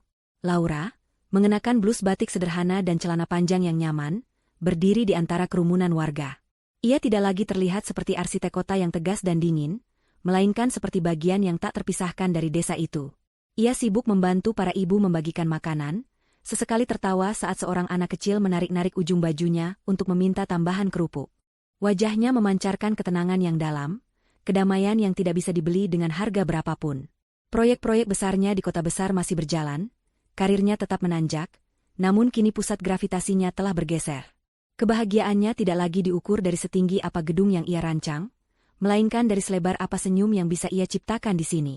Laura, mengenakan blus batik sederhana dan celana panjang yang nyaman, berdiri di antara kerumunan warga. Ia tidak lagi terlihat seperti arsitek kota yang tegas dan dingin, melainkan seperti bagian yang tak terpisahkan dari desa itu. Ia sibuk membantu para ibu membagikan makanan, sesekali tertawa saat seorang anak kecil menarik-narik ujung bajunya untuk meminta tambahan kerupuk. Wajahnya memancarkan ketenangan yang dalam, kedamaian yang tidak bisa dibeli dengan harga berapapun. Proyek-proyek besarnya di kota besar masih berjalan, karirnya tetap menanjak, namun kini pusat gravitasinya telah bergeser. Kebahagiaannya tidak lagi diukur dari setinggi apa gedung yang ia rancang, melainkan dari selebar apa senyum yang bisa ia ciptakan di sini.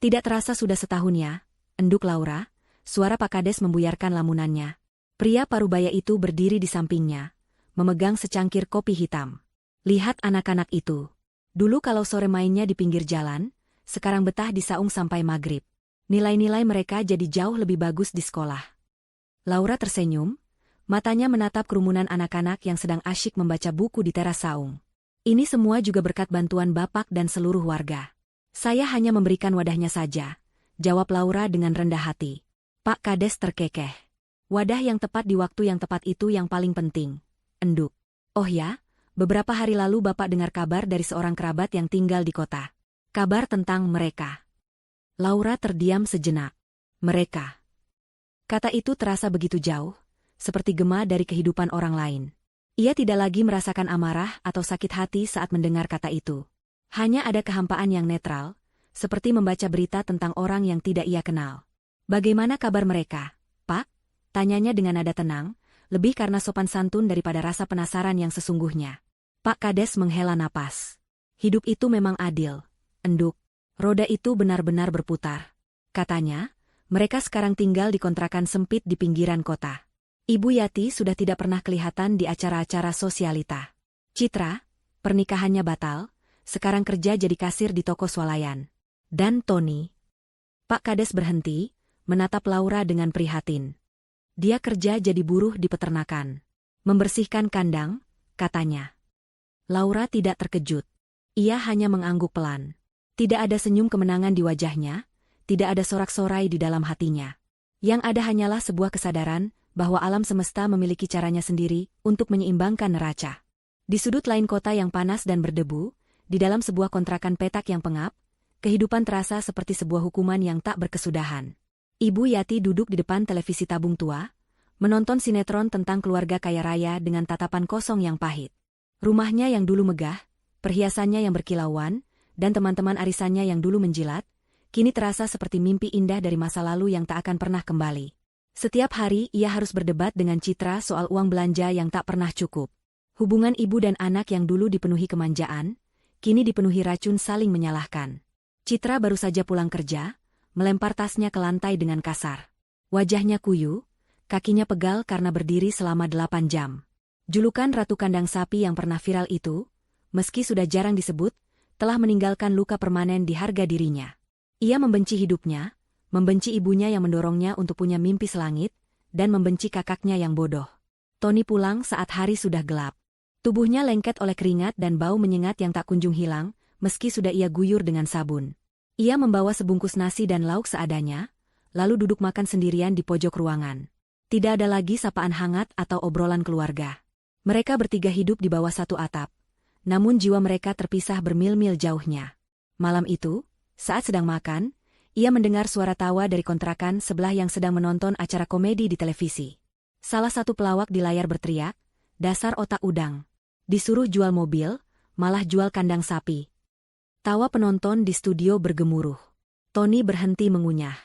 Tidak terasa sudah setahun ya, enduk Laura, suara Pak Kades membuyarkan lamunannya. Pria parubaya itu berdiri di sampingnya, memegang secangkir kopi hitam. Lihat anak-anak itu. Dulu kalau sore mainnya di pinggir jalan, sekarang betah di saung sampai maghrib. Nilai-nilai mereka jadi jauh lebih bagus di sekolah. Laura tersenyum, matanya menatap kerumunan anak-anak yang sedang asyik membaca buku di teras saung. Ini semua juga berkat bantuan Bapak dan seluruh warga. Saya hanya memberikan wadahnya saja, jawab Laura dengan rendah hati. Pak Kades terkekeh. Wadah yang tepat di waktu yang tepat itu yang paling penting, enduk. Oh ya, beberapa hari lalu Bapak dengar kabar dari seorang kerabat yang tinggal di kota. Kabar tentang mereka. Laura terdiam sejenak. Mereka. Kata itu terasa begitu jauh, seperti gema dari kehidupan orang lain. Ia tidak lagi merasakan amarah atau sakit hati saat mendengar kata itu. Hanya ada kehampaan yang netral, seperti membaca berita tentang orang yang tidak ia kenal. Bagaimana kabar mereka, Pak? Tanyanya dengan nada tenang, lebih karena sopan santun daripada rasa penasaran yang sesungguhnya. Pak Kades menghela napas. Hidup itu memang adil, enduk. Roda itu benar-benar berputar. Katanya, mereka sekarang tinggal di kontrakan sempit di pinggiran kota. Ibu Yati sudah tidak pernah kelihatan di acara-acara sosialita. Citra, pernikahannya batal, sekarang kerja jadi kasir di toko swalayan. Dan Tony. Pak Kades berhenti, menatap Laura dengan prihatin. Dia kerja jadi buruh di peternakan. Membersihkan kandang, katanya. Laura tidak terkejut. Ia hanya mengangguk pelan. Tidak ada senyum kemenangan di wajahnya, tidak ada sorak-sorai di dalam hatinya. Yang ada hanyalah sebuah kesadaran bahwa alam semesta memiliki caranya sendiri untuk menyeimbangkan neraca. Di sudut lain kota yang panas dan berdebu, di dalam sebuah kontrakan petak yang pengap, kehidupan terasa seperti sebuah hukuman yang tak berkesudahan. Ibu Yati duduk di depan televisi tabung tua, menonton sinetron tentang keluarga kaya raya dengan tatapan kosong yang pahit. Rumahnya yang dulu megah, perhiasannya yang berkilauan, dan teman-teman arisannya yang dulu menjilat, kini terasa seperti mimpi indah dari masa lalu yang tak akan pernah kembali. Setiap hari ia harus berdebat dengan Citra soal uang belanja yang tak pernah cukup. Hubungan ibu dan anak yang dulu dipenuhi kemanjaan, kini dipenuhi racun saling menyalahkan. Citra baru saja pulang kerja, melempar tasnya ke lantai dengan kasar. Wajahnya kuyu, kakinya pegal karena berdiri selama 8 jam. Julukan Ratu Kandang Sapi yang pernah viral itu, meski sudah jarang disebut, telah meninggalkan luka permanen di harga dirinya. Ia membenci hidupnya, membenci ibunya yang mendorongnya untuk punya mimpi selangit, dan membenci kakaknya yang bodoh. Tony pulang saat hari sudah gelap. Tubuhnya lengket oleh keringat dan bau menyengat yang tak kunjung hilang, meski sudah ia guyur dengan sabun. Ia membawa sebungkus nasi dan lauk seadanya, lalu duduk makan sendirian di pojok ruangan. Tidak ada lagi sapaan hangat atau obrolan keluarga. Mereka bertiga hidup di bawah satu atap. Namun jiwa mereka terpisah bermil-mil jauhnya. Malam itu, saat sedang makan, ia mendengar suara tawa dari kontrakan sebelah yang sedang menonton acara komedi di televisi. Salah satu pelawak di layar berteriak, "Dasar otak udang. Disuruh jual mobil, malah jual kandang sapi." Tawa penonton di studio bergemuruh. Tony berhenti mengunyah.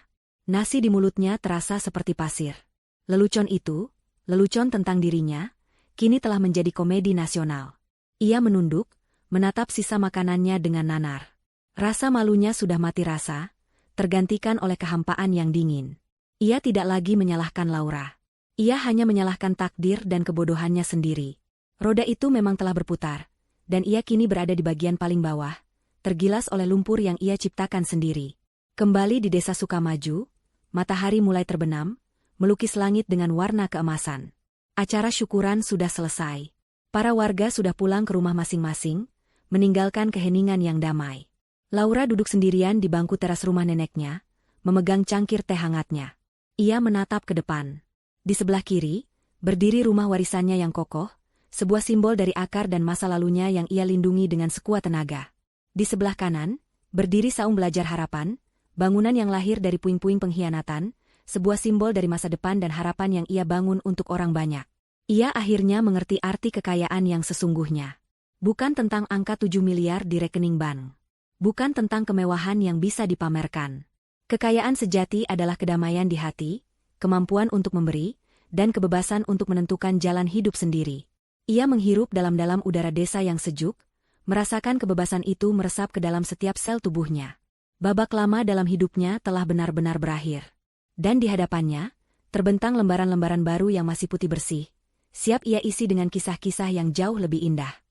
Nasi di mulutnya terasa seperti pasir. Lelucon itu, lelucon tentang dirinya, kini telah menjadi komedi nasional. Ia menunduk, menatap sisa makanannya dengan nanar. Rasa malunya sudah mati rasa, tergantikan oleh kehampaan yang dingin. Ia tidak lagi menyalahkan Laura. Ia hanya menyalahkan takdir dan kebodohannya sendiri. Roda itu memang telah berputar, dan ia kini berada di bagian paling bawah, tergilas oleh lumpur yang ia ciptakan sendiri. Kembali di desa Sukamaju, matahari mulai terbenam, melukis langit dengan warna keemasan. Acara syukuran sudah selesai. Para warga sudah pulang ke rumah masing-masing, meninggalkan keheningan yang damai. Laura duduk sendirian di bangku teras rumah neneknya, memegang cangkir teh hangatnya. Ia menatap ke depan. Di sebelah kiri, berdiri rumah warisannya yang kokoh, sebuah simbol dari akar dan masa lalunya yang ia lindungi dengan sekuat tenaga. Di sebelah kanan, berdiri Saung Belajar Harapan, bangunan yang lahir dari puing-puing pengkhianatan, sebuah simbol dari masa depan dan harapan yang ia bangun untuk orang banyak. Ia akhirnya mengerti arti kekayaan yang sesungguhnya. Bukan tentang angka 7 miliar di rekening bank. Bukan tentang kemewahan yang bisa dipamerkan. Kekayaan sejati adalah kedamaian di hati, kemampuan untuk memberi, dan kebebasan untuk menentukan jalan hidup sendiri. Ia menghirup dalam-dalam udara desa yang sejuk, merasakan kebebasan itu meresap ke dalam setiap sel tubuhnya. Babak lama dalam hidupnya telah benar-benar berakhir. Dan di hadapannya, terbentang lembaran-lembaran baru yang masih putih bersih, siap ia isi dengan kisah-kisah yang jauh lebih indah.